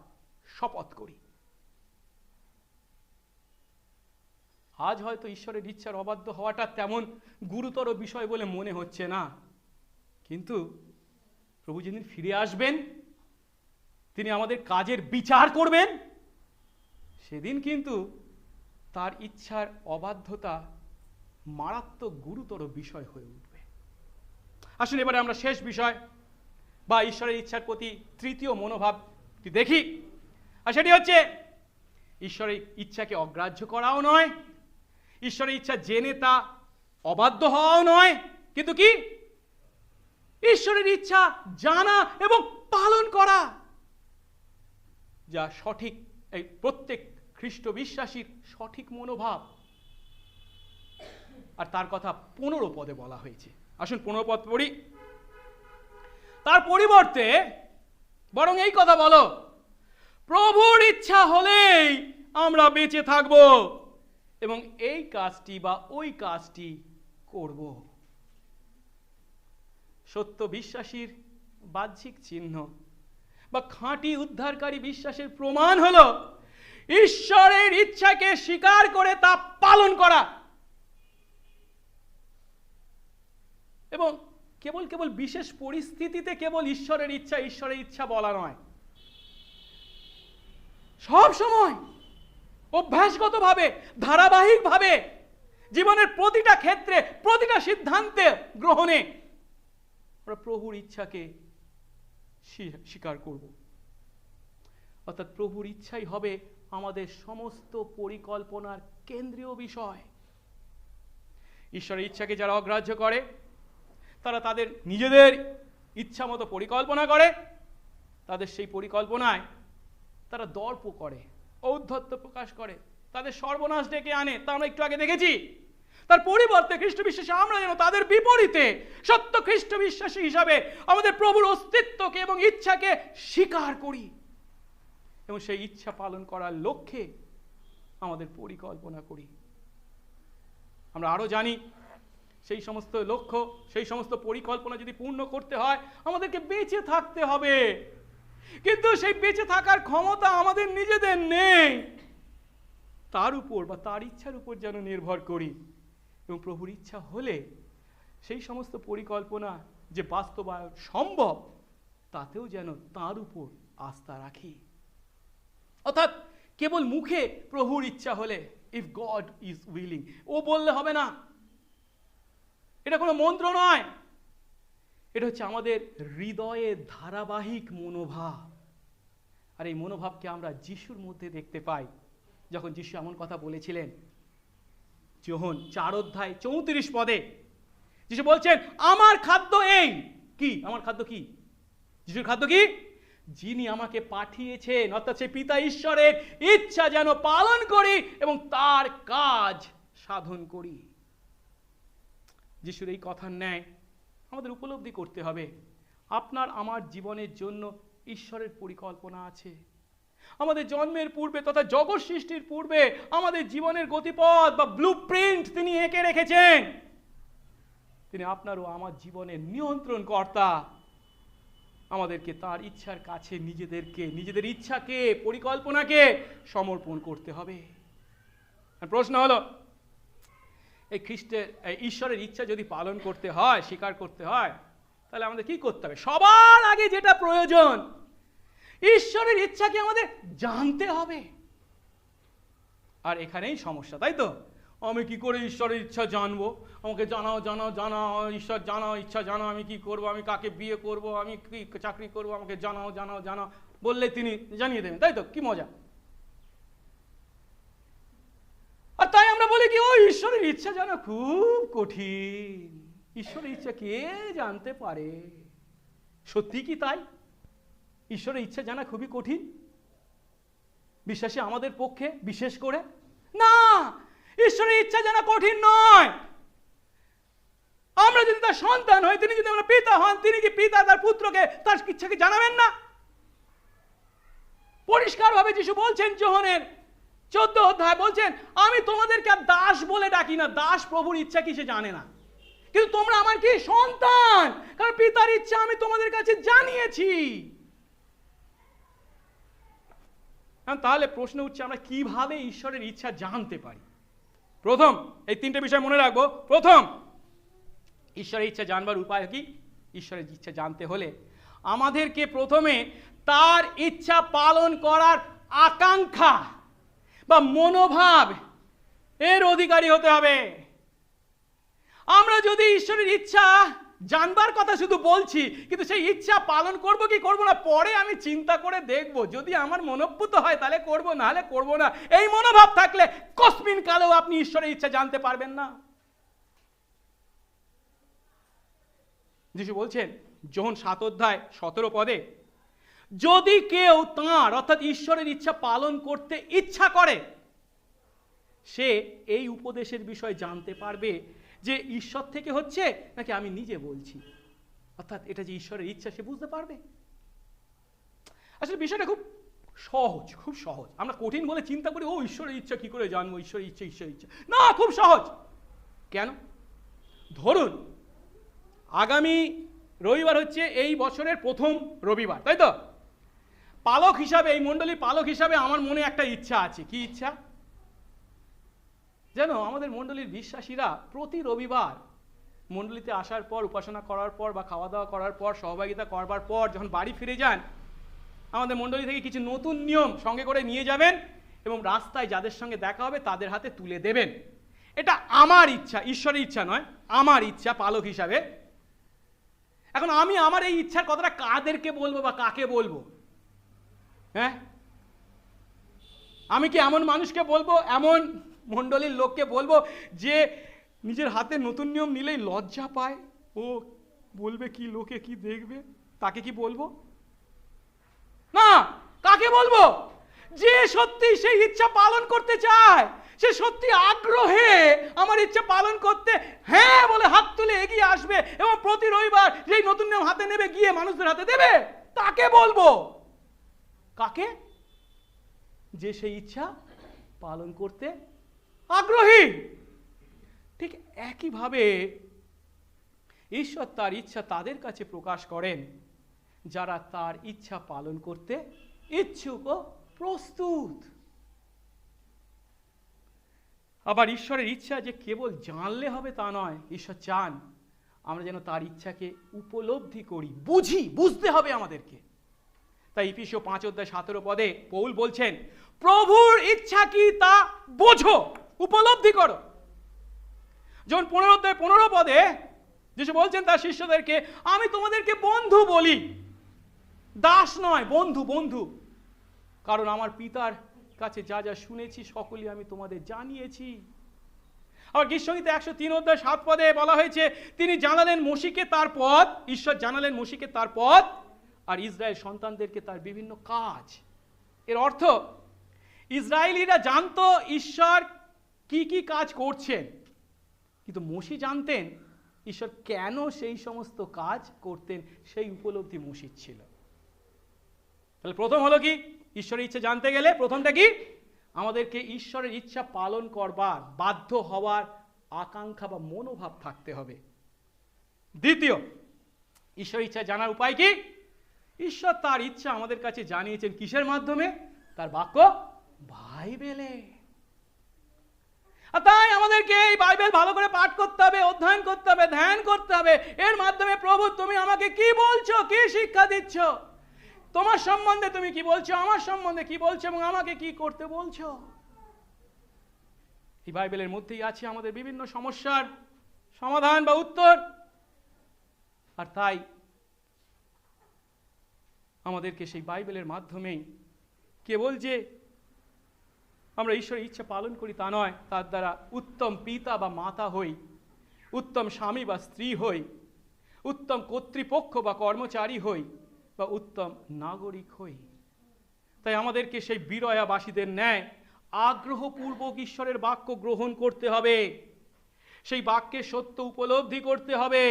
শপথ করি। আজ হয়তো ঈশ্বরের ইচ্ছার অবাধ্য হওয়াটা তেমন গুরুতর বিষয় বলে মনে হচ্ছে না, কিন্তু প্রভু যেদিন ফিরে আসবেন, তিনি আমাদের কাজের বিচার করবেন, সেদিন কিন্তু তার ইচ্ছার অবাধ্যতা মারাত্মক গুরুতর বিষয় হয়ে উঠবে। আসুন এবারে আমরা শেষ বিষয় বা ঈশ্বরের ইচ্ছার প্রতি তৃতীয় মনোভাবটি দেখি, আর সেটি হচ্ছে ঈশ্বরের ইচ্ছাকে অগ্রাহ্য করাও নয়, ঈশ্বরের ইচ্ছা জেনে তা অবাধ্য হওয়াও নয়, কিন্তু কি ঈশ্বরের ইচ্ছা জানা এবং পালন করা, যা সঠিক, এই প্রত্যেক খ্রিস্ট বিশ্বাসীর সঠিক মনোভাব। আর তার কথা 15 পদে বলা হয়েছে। আসুন 15 পদ পড়ি। তার পরিবর্তে বরং এই কথা বলো, প্রভুর ইচ্ছা হলেই আমরা বেঁচে থাকব এবং এই কাজটি বা ওই কাজটি করব। সত্য বিশ্বাসীর বাহ্যিক চিহ্ন বা খাঁটি উদ্ধারকারী বিশ্বাসের প্রমাণ হলো ঈশ্বরের ইচ্ছাকে স্বীকার করে তা পালন করা। এবং কেবল কেবল বিশেষ পরিস্থিতিতে কেবল ঈশ্বরের ইচ্ছা বলা নয়, সব সময় অভ্যাসগতভাবে ধারাবাহিকভাবে জীবনের প্রতিটা ক্ষেত্রে প্রতিটা সিদ্ধান্তে গ্রহণে আমরা প্রভুর ইচ্ছাকে স্বীকার করব। অর্থাৎ প্রভুর ইচ্ছাই হবে আমাদের সমস্ত পরিকল্পনার কেন্দ্রীয় বিষয়। ঈশ্বরের ইচ্ছাকে যারা অগ্রাহ্য করে তারা তাদের নিজেদের ইচ্ছা মতো পরিকল্পনা করে, তাদের সেই পরিকল্পনায় তারা দর্প করে, ঔদ্ধত্য প্রকাশ করে, তাদের সর্বনাশ ডেকে আনে। তা আমরা একটু আগে দেখেছি। তার পরিবর্তে খ্রিস্ট বিশ্বাসী আমরা যেন তাদের বিপরীতে সত্য খ্রিস্ট বিশ্বাসী হিসাবে আমাদের প্রভুর অস্তিত্বকে এবং ইচ্ছাকে স্বীকার করি এবং সেই ইচ্ছা পালন করার লক্ষ্যে আমাদের পরিকল্পনা করি। আমরা আরো জানি সেই সমস্ত লক্ষ্য, সেই সমস্ত পরিকল্পনা যদি পূর্ণ করতে হয় আমাদেরকে বেঁচে থাকতে হবে, কিন্তু সেই বেঁচে থাকার ক্ষমতা আমাদের নিজেদের নেই। তার উপর বা তার ইচ্ছার উপর যেন নির্ভর করি এবং প্রভুর ইচ্ছা হলে সেই সমস্ত পরিকল্পনা যে বাস্তবায়ন সম্ভব তাতেও যেন তার উপর আস্থা রাখি। অর্থাৎ কেবল মুখে প্রভুর ইচ্ছা হলে, ইফ গড ইজ উইলিং, ও বললে হবে না। এটা কোনো মন্ত্র নয়, এটা হচ্ছে আমাদের হৃদয়ের ধারাবাহিক মনোভাব। আর এই মনোভাবকে আমরা যিশুর মধ্যে দেখতে পাই। যখন যিশু এমন কথা বলেছিলেন, যোহন 4:34 যিশু বলছেন, আমার খাদ্য এই। কি আমার খাদ্য? কি যিশুর খাদ্য? কি? যিনি আমাকে পাঠিয়েছেন, অর্থাৎ সেই পিতা ঈশ্বরের ইচ্ছা যেন পালন করি এবং তার কাজ সাধন করি। যিশুর এই কথার ন্যায় আমাদের উপলব্ধি করতে হবে আপনার আমার জীবনের জন্য ঈশ্বরের পরিকল্পনা আছে। আমাদের জন্মের পূর্বে তথা জগৎ সৃষ্টির পূর্বে আমাদের জীবনের গতিপথ বা ব্লুপ্রিন্ট তিনি এঁকে রেখেছেন। তিনি আপনার ও আমার জীবনের নিয়ন্ত্রণ কর্তা। আমাদেরকে তার ইচ্ছার কাছে নিজেদের ইচ্ছাকে, পরিকল্পনাকে সমর্পণ করতে হবে। প্রশ্ন হলো, এই ঈশ্বরের ইচ্ছা যদি পালন করতে হয়, স্বীকার করতে হয়, তাহলে আমাদের কি করতে হবে? সবার আগে যেটা প্রয়োজন, ঈশ্বরের ইচ্ছাকে আমাদের জানতে হবে। আর এখানেই সমস্যা, তাই তো? আমি কি করে ঈশ্বরের ইচ্ছা জানবো? আমাকে জানাও, ঈশ্বর জানাও, ইচ্ছা জানাও, আমি কি করব, আমি কাকে বিয়ে করব, আমি কি চাকরি করব, আমাকে জানাও বললে তিনি জানিয়ে দেবেন, তাই তো? কি মজা। আর তাই আমরা বলি কি, ও ঈশ্বরের ইচ্ছা জানা খুব কঠিন। ঈশ্বরের ইচ্ছা কে জানতে পারে? সত্যি কি তাই? ঈশ্বরের ইচ্ছা জানা খুবই কঠিন বিশ্বাসী আমাদের পক্ষে বিশেষ করে? না, ঈশ্বরের ইচ্ছা জানা কঠিন নয়। আমরা যদি তার সন্তান হই, তিনি যদি আমরা পিতা হন, তিনি কি পিতা তার পুত্রকে তার ইচ্ছাকে জানাবেন না? পরিষ্কারভাবে যিশু বলছেন, যোহনের 14 বলছেন, আমি তোমাদেরকে আর দাস বলে ডাকি না। দাস প্রভুর ইচ্ছা কি সে জানে না, কিন্তু তোমরা আমার কি সন্তান, কারণ পিতার ইচ্ছা আমি তোমাদের কাছে জানিয়েছি। তাহলে প্রশ্ন উঠছে, আমরা কিভাবে ঈশ্বরের ইচ্ছা জানতে পারি? প্রথম, এই 3টে বিষয় মনে রাখবো। প্রথম, ঈশ্বরের ইচ্ছা জানবার উপায় কি? ঈশ্বরের ইচ্ছা জানতে হলে আমাদেরকে প্রথমে তার ইচ্ছা পালন করার আকাঙ্ক্ষা বা মনোভাব এর অধিকারী হতে হবে। আমরা যদি ঈশ্বরের ইচ্ছা জানবার কথা শুধু বলছি, কিন্তু সেই ইচ্ছা পালন করব কি করব না, পরে আমি চিন্তা করে দেখব, যদি আমার মনোভূত হয় তাহলে করব, না হলে করব না, এই মনোভাব থাকলে কসমিন কালেও আপনি ঈশ্বরের ইচ্ছা জানতে পারবেন না। যিশু বলছেন যোহন 7:17, যদি কেউ তাঁর অর্থাৎ ঈশ্বরের ইচ্ছা পালন করতে ইচ্ছা করে, সে এই উপদেশের বিষয় জানতে পারবে যে ঈশ্বর থেকে হচ্ছে নাকি আমি নিজে বলছি। অর্থাৎ এটা যে ঈশ্বরের ইচ্ছা সে বুঝতে পারবে। আসলে বিষয়টা খুব সহজ, খুব সহজ। আমরা কঠিন বলে চিন্তা করি, ও ঈশ্বরের ইচ্ছা কি করে জানবো, ঈশ্বরের ইচ্ছা। না, খুব সহজ। কেন? ধরুন আগামী রবিবার হচ্ছে এই বছরের প্রথম রবিবার, তাই তো? পালক হিসাবে, এই মণ্ডলীর পালক হিসাবে আমার মনে একটা ইচ্ছা আছে। কি ইচ্ছা? যেন আমাদের মণ্ডলীর বিশ্বাসীরা প্রতি রবিবার মণ্ডলীতে আসার পর, উপাসনা করার পর বা খাওয়া দাওয়া করার পর, সহভাগিতা করবার পর যখন বাড়ি ফিরে যান, আমাদের মণ্ডলী থেকে কিছু নতুন নিয়ম সঙ্গে করে নিয়ে যাবেন এবং রাস্তায় যাদের সঙ্গে দেখা হবে তাদের হাতে তুলে দেবেন। এটা আমার ইচ্ছা, ঈশ্বরের ইচ্ছা নয়, আমার ইচ্ছা পালক হিসাবে। এখন আমি আমার এই ইচ্ছার কথাটা কাদেরকে বলবো বা কাকে বলবো? হ্যাঁ, আমি কি এমন মানুষকে বলবো, এমন মণ্ডলীর লোককে বলবো যে নিজের হাতে নতুন নিয়ম নিলেই লজ্জা পায়, ও বলবে কি, লোকে কি দেখবে, তাকে কি বলবো? না, কাকে বলবো? যে সত্যি সেই ইচ্ছা পালন করতে চায়, সে সত্যি আগ্রহে আমার ইচ্ছা পালন করতে হ্যাঁ বলে হাত তুলে এগিয়ে আসবে এবং প্রতি রবিবার যেই নতুন নিয়ম হাতে নেবে গিয়ে মানুষদের হাতে দেবে, তাকে বলবো। কাকে? যে সেই ইচ্ছা পালন করতে আগ্রহী। ঠিক একইভাবে ঈশ্বর তার ইচ্ছা তাদের কাছে প্রকাশ করেন যারা তার ইচ্ছা পালন করতে ইচ্ছুক ও প্রস্তুত। আবার ঈশ্বরের ইচ্ছা যে কেবল জানলে হবে তা নয়, ঈশ্বর চান আমরা যেন তার ইচ্ছাকে উপলব্ধি করি, বুঝি, বুঝতে হবে আমাদেরকে। তাই ইফিসীয় 5:17 পৌল বলছেন, প্রভুর ইচ্ছা কি তা বোঝো, উপলব্ধি করো। যেমন 15:15 যিশু বলছেন তার শিষ্যদেরকে, আমি তোমাদেরকে বন্ধু বলি, দাস নয়, বন্ধু, বন্ধু, কারণ আমার পিতার কাছে যা যা শুনেছি সকলই আমি তোমাদের জানিয়েছি। আর গীতসংহিতা 103:7 বলা হয়েছে, তিনি জানালেন মসিকে তার পথ, ঈশ্বর জানালেন মসিকে তার পথ আর ইসরায়েল সন্তানদেরকে তার বিভিন্ন কাজ। এর অর্থ ইসরায়েলিরা জানতো ঈশ্বর কি কি কাজ করছেন, কিন্তু মসি জানতেন ঈশ্বর কেন সেই সমস্ত কাজ করতেন, সেই উপলব্ধি মসির ছিল। তাহলে প্রথম হলো কি, ঈশ্বরের ইচ্ছা জানতে গেলে প্রথমটা কি, আমাদেরকে ঈশ্বরের ইচ্ছা পালন করবার বাধ্য হওয়ার আকাঙ্ক্ষা বা মনোভাব থাকতে হবে। দ্বিতীয়, ঈশ্বরের ইচ্ছা জানার উপায় কি? ঈশ্বর তার ইচ্ছা আমাদের কাছে জানিয়েছেন কিসের মাধ্যমে? তার বাক্য বাইবেলে। আর তাই আমাদেরকে এই বাইবেল ভালো করে পাঠ করতে হবে, অধ্যয়ন করতে হবে, ধ্যান করতে হবে। এর মাধ্যমে প্রভু তুমি আমাকে কি বলছো, কি শিক্ষা দিচ্ছ, তোমার সম্বন্ধে তুমি কি বলছো, আমার সম্বন্ধে কি বলছো এবং আমাকে কি করতে বলছো। এই বাইবেলের মধ্যেই আছে আমাদের বিভিন্ন সমস্যার সমাধান বা উত্তর। আর তাই আমাদেরকে সেই বাইবেলের মাধ্যমেই কেবল যে আমরা ঈশ্বরের ইচ্ছা পালন করি তা নয়, তার দ্বারা উত্তম পিতা বা মাতা হই, উত্তম স্বামী বা স্ত্রী হই, উত্তম কর্তৃপক্ষ বা কর্মচারী হই বা উত্তম নাগরিক হই। তাই আমাদেরকে সেই বিরয়াবাসীদের ন্যায় আগ্রহপূর্বক ঈশ্বরের বাক্য গ্রহণ করতে হবে, সেই বাক্যের সত্য উপলব্ধি করতে হবে,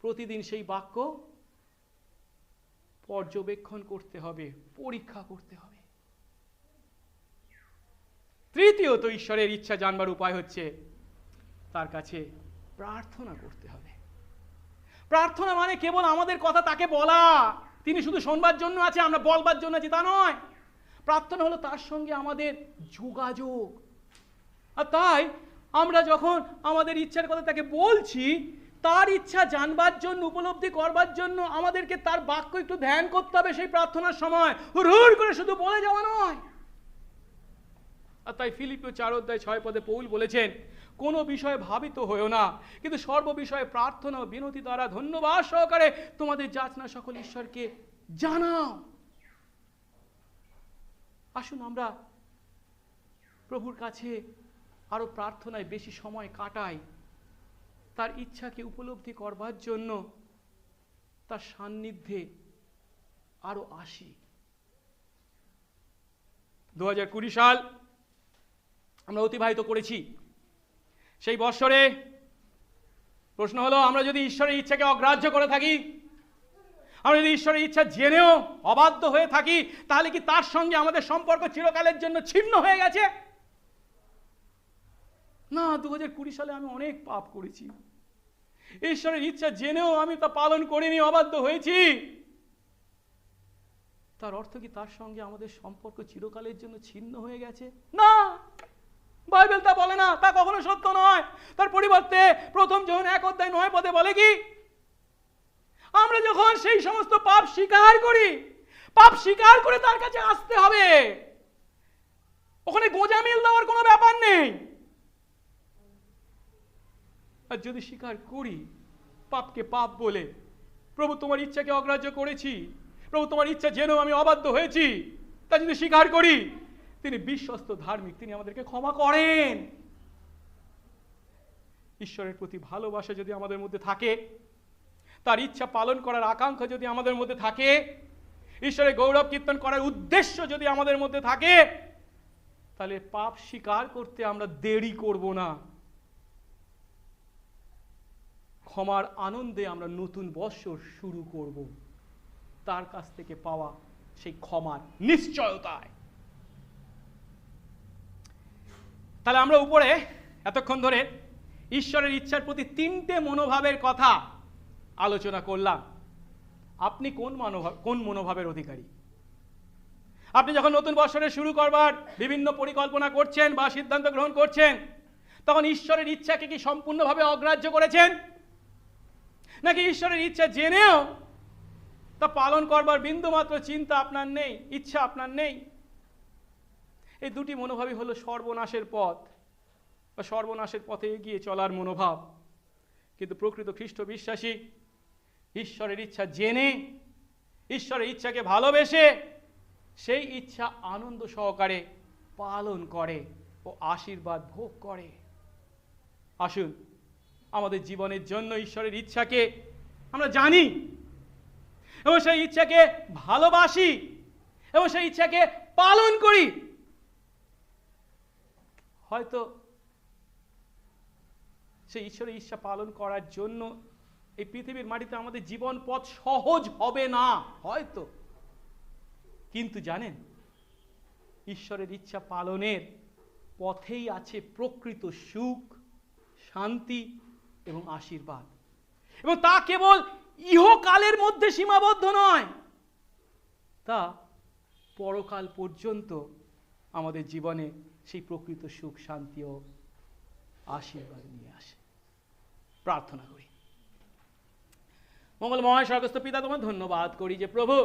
প্রতিদিন সেই বাক্য পর্যবেক্ষণ করতে হবে, পরীক্ষা করতে হবে। তৃতীয়ত, ঈশ্বরের ইচ্ছা জানবার উপায় হচ্ছে তার কাছে প্রার্থনা করতে হবে। প্রার্থনা মানে কেবল আমাদের কথা তাকে বলা, তিনি শুধু শোনবার জন্য আছে, আমরা বলবার জন্য আছি, তা নয়। প্রার্থনা হলো তার সঙ্গে আমাদের যোগাযোগ। আর তাই আমরা যখন আমাদের ইচ্ছার কথা তাকে বলছি, তার ইচ্ছা জানবার জন্য, উপলব্ধি করবার জন্য আমাদেরকে তার বাক্য একটু ধ্যান করতে হবে সেই প্রার্থনার সময়, হুড় করে শুধু বলে যাওয়া নয়। আর তাই ফিলিপিও 4:6 পৌল বলেছেন, কোনো বিষয়ে ভাবিত হয়েও না, কিন্তু সর্ব বিষয়ে প্রার্থনা ও বিনতি দ্বারা ধন্যবাদ সহকারে তোমাদের যাচনা সকল ঈশ্বরকে জানাও। আসুন আমরা প্রভুর কাছে আরো প্রার্থনায় বেশি সময় কাটাই, তার ইচ্ছাকে উপলব্ধি করবার জন্য তার সান্নিধ্যে আরো আসি। 2020 সাল আমরা অতিবাহিত করেছি। সেই বৎসরে প্রশ্ন হলো, আমরা যদি ঈশ্বরের ইচ্ছাকে অগ্রাহ্য করে থাকি, আমরা যদি ঈশ্বরের ইচ্ছা জেনেও অবাধ্য হয়ে থাকি, তাহলে কি তার সঙ্গে আমাদের সম্পর্ক চিরকালের জন্য ছিন্ন হয়ে গেছে? না, 2020 সালে আমি অনেক পাপ করেছি, ঈশ্বরের ইচ্ছা জেনেও আমি তা পালন করিনি, অবাধ্য হয়েছি। তার অর্থ কি তার সঙ্গে আমাদের সম্পর্ক চিরকালের জন্য ছিন্ন হয়ে গেছে? না, বাইবেল তা বলে না, তা কখনো সত্য নয়। তার পরিবর্তে প্রথম যোহন 1:9 বলে কি, আমরা যখন সেই সমস্ত পাপ স্বীকার করি, পাপ স্বীকার করে তার কাছে আসতে হবে। ওখানে গোঁজামিল দেওয়ার কোনো ব্যাপার নেই। আর যদি স্বীকার করি পাপকে পাপ বলে, প্রভু তোমার ইচ্ছাকে অগ্রাহ্য করেছি, প্রভু তোমার ইচ্ছা জেনেও আমি অবাধ্য হয়েছি, তা যদি স্বীকার করি, তিনি বিশ্বস্ত ধার্মিক, তিনি আমাদেরকে ক্ষমা করেন। ঈশ্বরের প্রতি ভালোবাসা যদি আমাদের মধ্যে থাকে, তার ইচ্ছা পালন করার আকাঙ্ক্ষা যদি আমাদের মধ্যে থাকে, ঈশ্বরের গৌরব কীর্তন করার উদ্দেশ্য যদি আমাদের মধ্যে থাকে, তাহলে পাপ স্বীকার করতে আমরা দেরি করব না। ক্ষমার আনন্দে আমরা নতুন বৎসর শুরু করব, তার কাছ থেকে পাওয়া সেই ক্ষমার নিশ্চয়তায়। তাহলে আমরা উপরে এতক্ষণ ধরে ঈশ্বরের ইচ্ছার প্রতি 3টে মনোভাবের কথা আলোচনা করলাম। আপনি কোন মনোভাবের অধিকারী? আপনি যখন নতুন বৎসরে শুরু করবার বিভিন্ন পরিকল্পনা করছেন বা সিদ্ধান্ত গ্রহণ করছেন, তখন ঈশ্বরের ইচ্ছাকে কি সম্পূর্ণভাবে অগ্রাহ্য করেছেন, নাকি ঈশ্বরের ইচ্ছা জেনেও তা পালন করবার বিন্দুমাত্র চিন্তা আপনার নেই, ইচ্ছা আপনার নেই? এই দুটি মনোভাবই হলো সর্বনাশের পথ বা সর্বনাশের পথে এগিয়ে চলার মনোভাব। কিন্তু প্রকৃত খ্রিস্ট বিশ্বাসী ঈশ্বরের ইচ্ছা জেনে, ঈশ্বরের ইচ্ছাকে ভালোবেসে সেই ইচ্ছা আনন্দ সহকারে পালন করে ও আশীর্বাদ ভোগ করে। আসুন আমাদের জীবনের জন্য ঈশ্বরের ইচ্ছাকে আমরা জানি এবং সেই ইচ্ছাকে ভালোবাসি এবং সেই ইচ্ছাকে পালন করি। হয়তো সেই ঈশ্বরের ইচ্ছা পালন করার জন্য এই পৃথিবীর মাটিতে আমাদের জীবন পথ সহজ হবে না হয়তো, কিন্তু জানেন ঈশ্বরের ইচ্ছা পালনের পথেই আছে প্রকৃত সুখ, শান্তি এবং আশীর্বাদ। এবং তা কেবল ইহকালের মধ্যে সীমাবদ্ধ নয়, তা পরকাল পর্যন্ত আমাদের জীবনে সেই প্রকৃত সুখ, শান্তি ও আশীর্বাদ নিয়ে আসে। প্রার্থনা করি। মঙ্গলময় স্বর্গস্থ পিতা, তোমার ধন্যবাদ করি যে প্রভু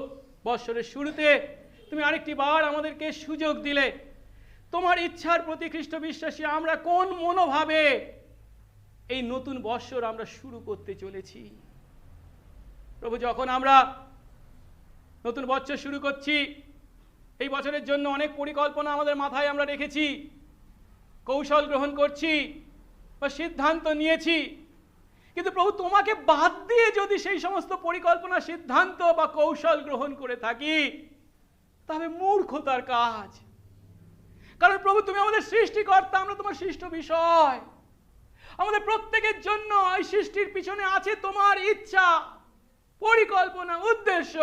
বৎসরের শুরুতে তুমি আরেকটি বার আমাদেরকে সুযোগ দিলে তোমার ইচ্ছার প্রতি খ্রিস্ট বিশ্বাসী আমরা কোন মনোভাবে এই নতুন বৎসর আমরা শুরু করতে চলেছি। প্রভু, যখন আমরা নতুন বৎসর শুরু করছি, এই বছরের জন্য অনেক পরিকল্পনা আমাদের মাথায় আমরা রেখেছি, কৌশল গ্রহণ করছি বা সিদ্ধান্ত নিয়েছি, কিন্তু প্রভু তোমাকে বাদ দিয়ে যদি সেই সমস্ত পরিকল্পনা, সিদ্ধান্ত বা কৌশল গ্রহণ করে থাকি, তাহলে মূর্খতার কাজ। কারণ প্রভু তুমি আমাদের সৃষ্টিকর্তা, আমরা তোমার সৃষ্ট বিষয়। আমাদের প্রত্যেকের জন্য এই সৃষ্টির পিছনে আছে তোমার ইচ্ছা, পরিকল্পনা, উদ্দেশ্য।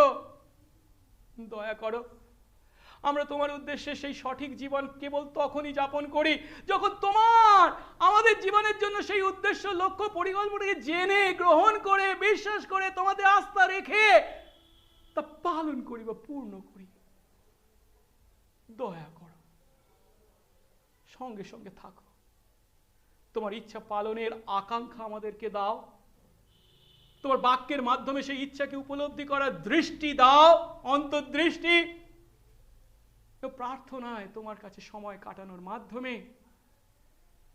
দয়া করো আমরা তোমার উদ্দেশ্যে সেই সঠিক জীবন কেবল তখনই যাপন করি যখন তোমার আমাদের জীবনের জন্য সেই উদ্দেশ্য, লক্ষ্য, পরিকল্পনাকে জেনে, গ্রহণ করে, বিশ্বাস করে, তোমাদের আস্থা রেখে তা পালন করি বা পূর্ণ করি। দয়া করো, সঙ্গে সঙ্গে থাকো, তোমার ইচ্ছা পালনের আকাঙ্ক্ষা আমাদেরকে দাও, তোমার বাক্যের মাধ্যমে সেই ইচ্ছাকে উপলব্ধি করার দৃষ্টি দাও, অন্তর্দৃষ্টি। প্রার্থনায় তোমার কাছে সময় কাটানোর মাধ্যমে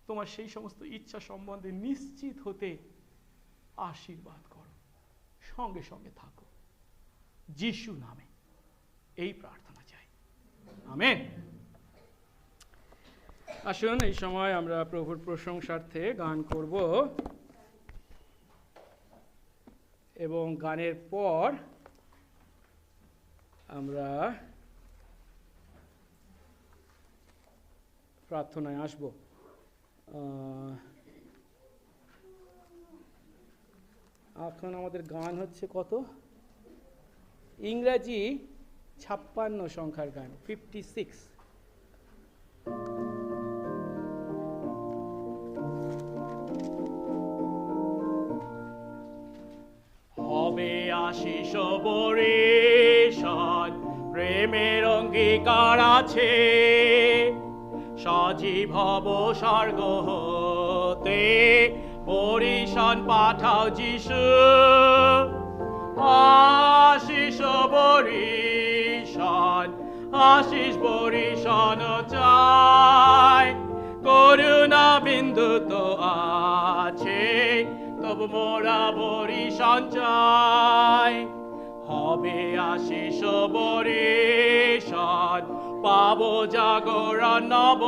তোমার সেই সমস্ত ইচ্ছা সম্বন্ধে নিশ্চিত হতে আশীর্বাদ করো, সঙ্গে সঙ্গে থাকো। যিশু নামে এই প্রার্থনা চাই, আমেন। আসুন এই সময় আমরা প্রভুর প্রশংসার্থে গান করব এবং গানের পর আমরা প্রার্থনায় আসব। এখন আমাদের গান হচ্ছে কত? ইংরাজি 56 সংখ্যার গান, 56। হবে আশিস বরিশাল, প্রেমের অঙ্গীকার আছে, সজীব হব স্বর্গ হতে, বরিশান পাঠাও যিশু, আশিস বরিশান, আশিস বরিশান চাই। করুণা বিন্দু তো আছে, তবু মোরা বরিশান চাই। হবে আশিস বরিশান, পাবো জাগরণ নব,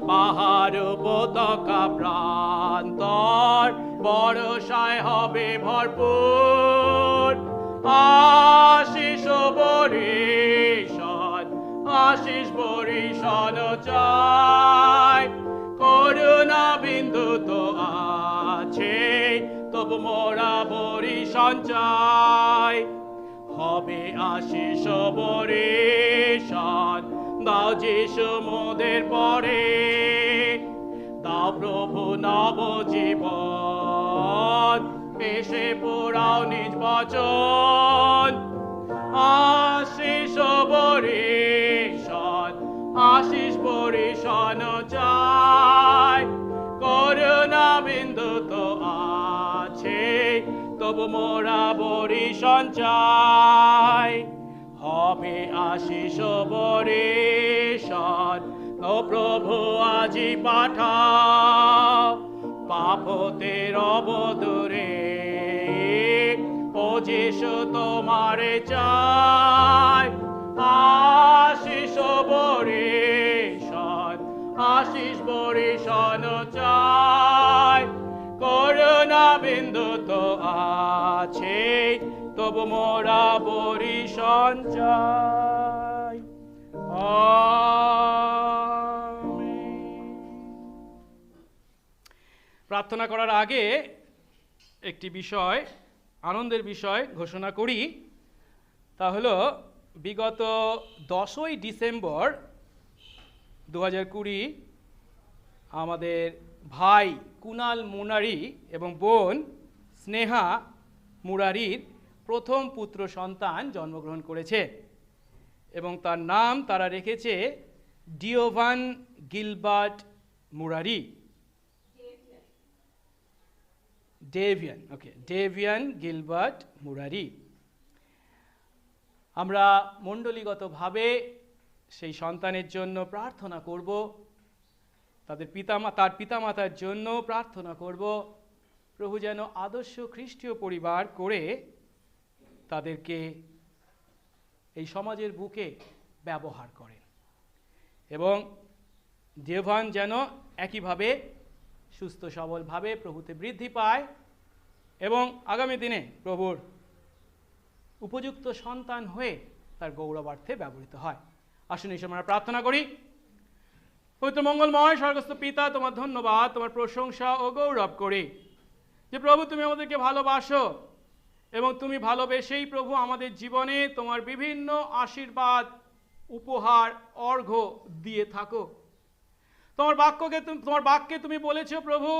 পাহাড় পতাকা প্রান্তর বর্ষায় হবে ভরপুর। আশিস বরিশান, আশিস বরিশান চাই। করুণা বিন্দু তো আছে, তবু মোরা বরিশান চাই। হবে আশিস বরিশান, দাও যিশু মোদের পরে, দাও প্রভু নব জীবন, এসে পুরাও নিজ বচন। আশিস বরিশান, আশিস বরিশান চাই। করুণা বিন্দু তো আছে, তবু মোরা বরিশান চাই। হবে আশিস বরিশান, ও প্রভু আজি পাঠাও। পাপ হতে রব দূরে, ও যিশু তোমারে চাই। আশিস বরিশান, আশিস বরিশান চাই। করুণা বিন্দু তো আছে, তবু মোরা বরিশান চাই। প্রার্থনা করার আগে একটি বিষয়, আনন্দের বিষয় ঘোষণা করি। তা হলো বিগত 10ই ডিসেম্বর 2020 আমাদের ভাই কুনাল মুরারি এবং বোন স্নেহা মুরারির প্রথম পুত্র সন্তান জন্মগ্রহণ করেছে এবং তার নাম তারা রেখেছে ডিওভান গিলবার্ট মুরারি। ডেভিয়ান গিলবার্ট মুরারি। আমরা মণ্ডলীগতভাবে সেই সন্তানের জন্য প্রার্থনা করব, তার পিতামাতার জন্য প্রার্থনা করব। প্রভু যেন আদর্শ খ্রিস্টীয় পরিবার করে তাদেরকে এই সমাজের বুকে ব্যবহার করেন এবং ডেভান যেন একইভাবে সুস্থ সবলভাবে প্রভুতে বৃদ্ধি পায় এবং আগামী দিনে প্রভুর উপযুক্ত সন্তান হয়ে তার গৌরবার্থে ব্যবহৃত হয়। আসুন এই সময় আমরা প্রার্থনা করি। পবিত্র মঙ্গলময় স্বর্গস্থ পিতা, তোমার ধন্যবাদ, তোমার প্রশংসা ও গৌরব করি যে প্রভু তুমি আমাদেরকে ভালোবাসো এবং তুমি ভালোবেসেই প্রভু আমাদের জীবনে তোমার বিভিন্ন আশীর্বাদ, উপহার, অর্ঘ্য দিয়ে থাকো। তোমার বাক্যে তুমি বলেছো প্রভু,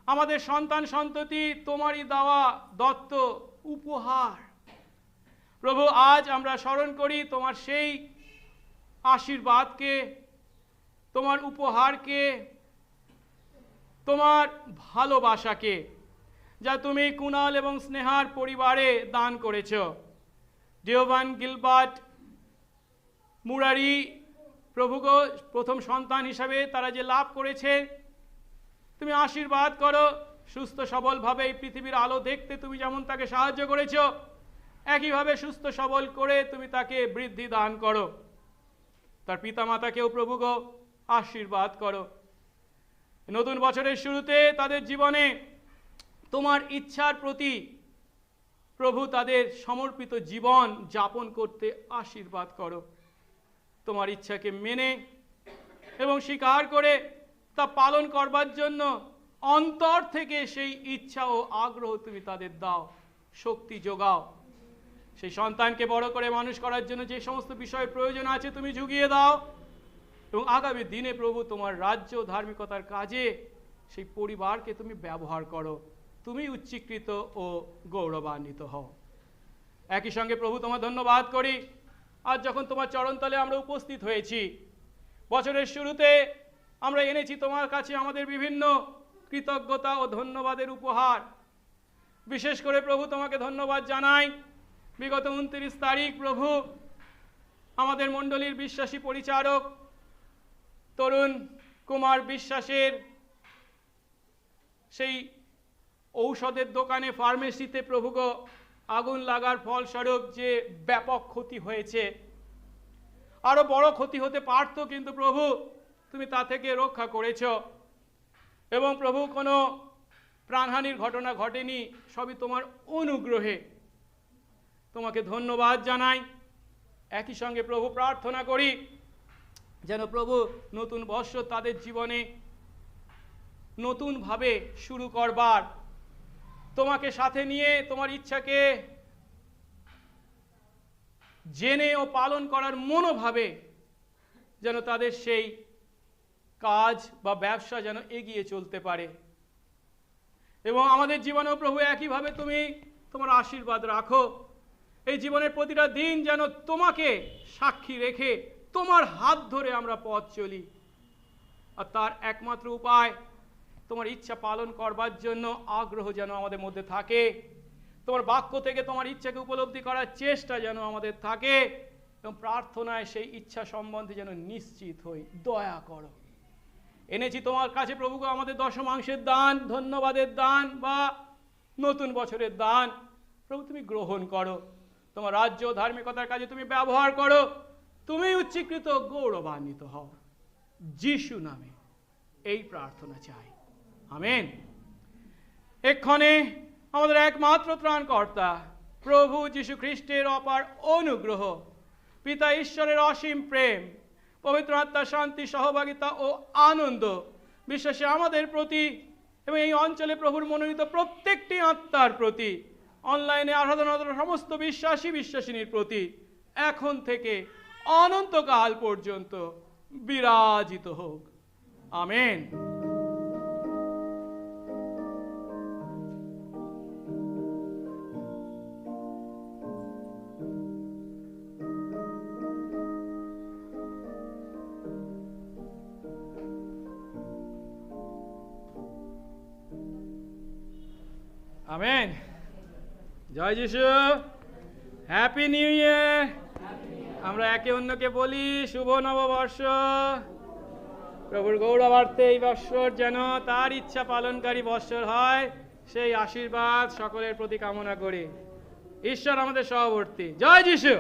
আমাদের সন্তান সন্ততি তোমারই দেওয়া দত্ত উপহার। প্রভু আজ আমরা স্মরণ করি তোমার সেই আশীর্বাদকে, তোমার উপহারকে, তোমার ভালোবাসাকে, যা তুমি কুনাল এবং স্নেহার পরিবারে দান করেছ। ডিওভান গিলবার্ট মুরারি প্রভুগো প্রথম সন্তান হিসাবে তারা যে লাভ করেছে, তুমি আশীর্বাদ করো, সুস্থ সবলভাবে এই পৃথিবীর আলো দেখতে তুমি যেমন তাকে সাহায্য করেছ, একইভাবে সুস্থ সবল করে তুমি তাকে বৃদ্ধি দান করো। তার পিতামাতাকেও প্রভুগো আশীর্বাদ করো। নতুন বছরের শুরুতে তাদের জীবনে তোমার ইচ্ছার প্রতি প্রভু তাদের সমর্পিত জীবন যাপন করতে আশীর্বাদ করো। তোমার ইচ্ছাকে মেনে এবং স্বীকার করে তা পালন করবার জন্য অন্তর থেকে সেই ইচ্ছা ও আগ্রহ তুমি তাদের দাও, শক্তি যোগাও। সেই সন্তানকে বড় করে মানুষ করার জন্য যে সমস্ত বিষয়ের প্রয়োজন আছে তুমি যুগিয়ে দাও এবং আগামী দিনে প্রভু তোমার রাজ্য ধার্মিকতার কাজে সেই পরিবারকে তুমি ব্যবহার করো, তুমি উচ্চীকৃত ও গৌরবান্বিত হও। একই সঙ্গে প্রভু তোমার ধন্যবাদ করি আজ যখন তোমার চরণতলে আমরা উপস্থিত হয়েছি, বছরের শুরুতে আমরা এনেছি তোমার কাছে আমাদের বিভিন্ন কৃতজ্ঞতা ও ধন্যবাদের উপহার। বিশেষ করে প্রভু তোমাকে ধন্যবাদ জানাই, বিগত 29 তারিখ প্রভু আমাদের মণ্ডলীর বিশ্বাসী পরিচারক তরুণ কুমার বিশ্বাসের সেই ঔষধের দোকানে ফার্মেসিতে প্রভুকে আগুন লাগার ফলস্বরূপ যে ব্যাপক ক্ষতি হয়েছে, আরো বড় ক্ষতি হতে পারত, কিন্তু প্রভু তুমি তা থেকে রক্ষা করেছ এবং প্রভু কোনো প্রাণহানির ঘটনা ঘটেনি, সবই তোমার অনুগ্রহে। তোমাকে ধন্যবাদ জানাই। একই সঙ্গে প্রভু প্রার্থনা করি যেন প্রভু নতুন বৎসর তাদের জীবনে নতুনভাবে শুরু করবার, তোমাকে সাথে নিয়ে তোমার ইচ্ছাকে জেনে ও পালন করার মনোভাবে যেন তাদের সেই কাজ বা ব্যবসা যেন এগিয়ে চলতে পারে। এবং আমাদের জীবনেও প্রভু একইভাবে তুমি তোমার আশীর্বাদ রাখো। এই জীবনের প্রতিটা দিন যেন তোমাকে সাক্ষী রেখে তোমার হাত ধরে আমরা পথ চলি, আর তার একমাত্র উপায় তোমার ইচ্ছা পালন করবার জন্য আগ্রহ যেন আমাদের মধ্যে থাকে, তোমার বাক্য থেকে তোমার ইচ্ছাকে উপলব্ধি করার চেষ্টা যেন আমাদের থাকে, এবং প্রার্থনায় সেই ইচ্ছা সম্বন্ধে যেন নিশ্চিত হই। দয়া করো। এনেছি তোমার কাছে প্রভুকে আমাদের দশমাংশের দান, ধন্যবাদের দান বা নতুন বছরের দান। প্রভু তুমি গ্রহণ করো, তোমার রাজ্য ধার্মিকতার কাজে তুমি ব্যবহার করো, তুমি উচ্চীকৃত গৌরবান্বিত হও। যিশু নামে এই প্রার্থনা চাই, আমেন। এক্ষণে আমাদের একমাত্র ত্রাণকর্তা প্রভু যীশু খ্রিস্টের অপার অনুগ্রহ, পিতা ঈশ্বরের অসীম প্রেম, পবিত্র আত্মার শান্তি, সহভাগিতা ও আনন্দ বিশ্বাসে আমাদের প্রতি এবং এই অঞ্চলে প্রভুর মনোনীত প্রত্যেকটি আত্মার প্রতি, অনলাইনে আরাধনারত সমস্ত বিশ্বাসিনীর প্রতি এখন থেকে অনন্তকাল পর্যন্ত বিরাজিত হোক, আমেন। আমেন। জয় যিশু। Happy new year. আমরা একে অন্যকে বলি শুভ নববর্ষ। প্রভুর গৌরবার্থে এই বৎসর যেন তার ইচ্ছা পালনকারী বৎসর হয়, সেই আশীর্বাদ সকলের প্রতি কামনা করি। ঈশ্বর আমাদের সহবর্তী। জয় যিশু।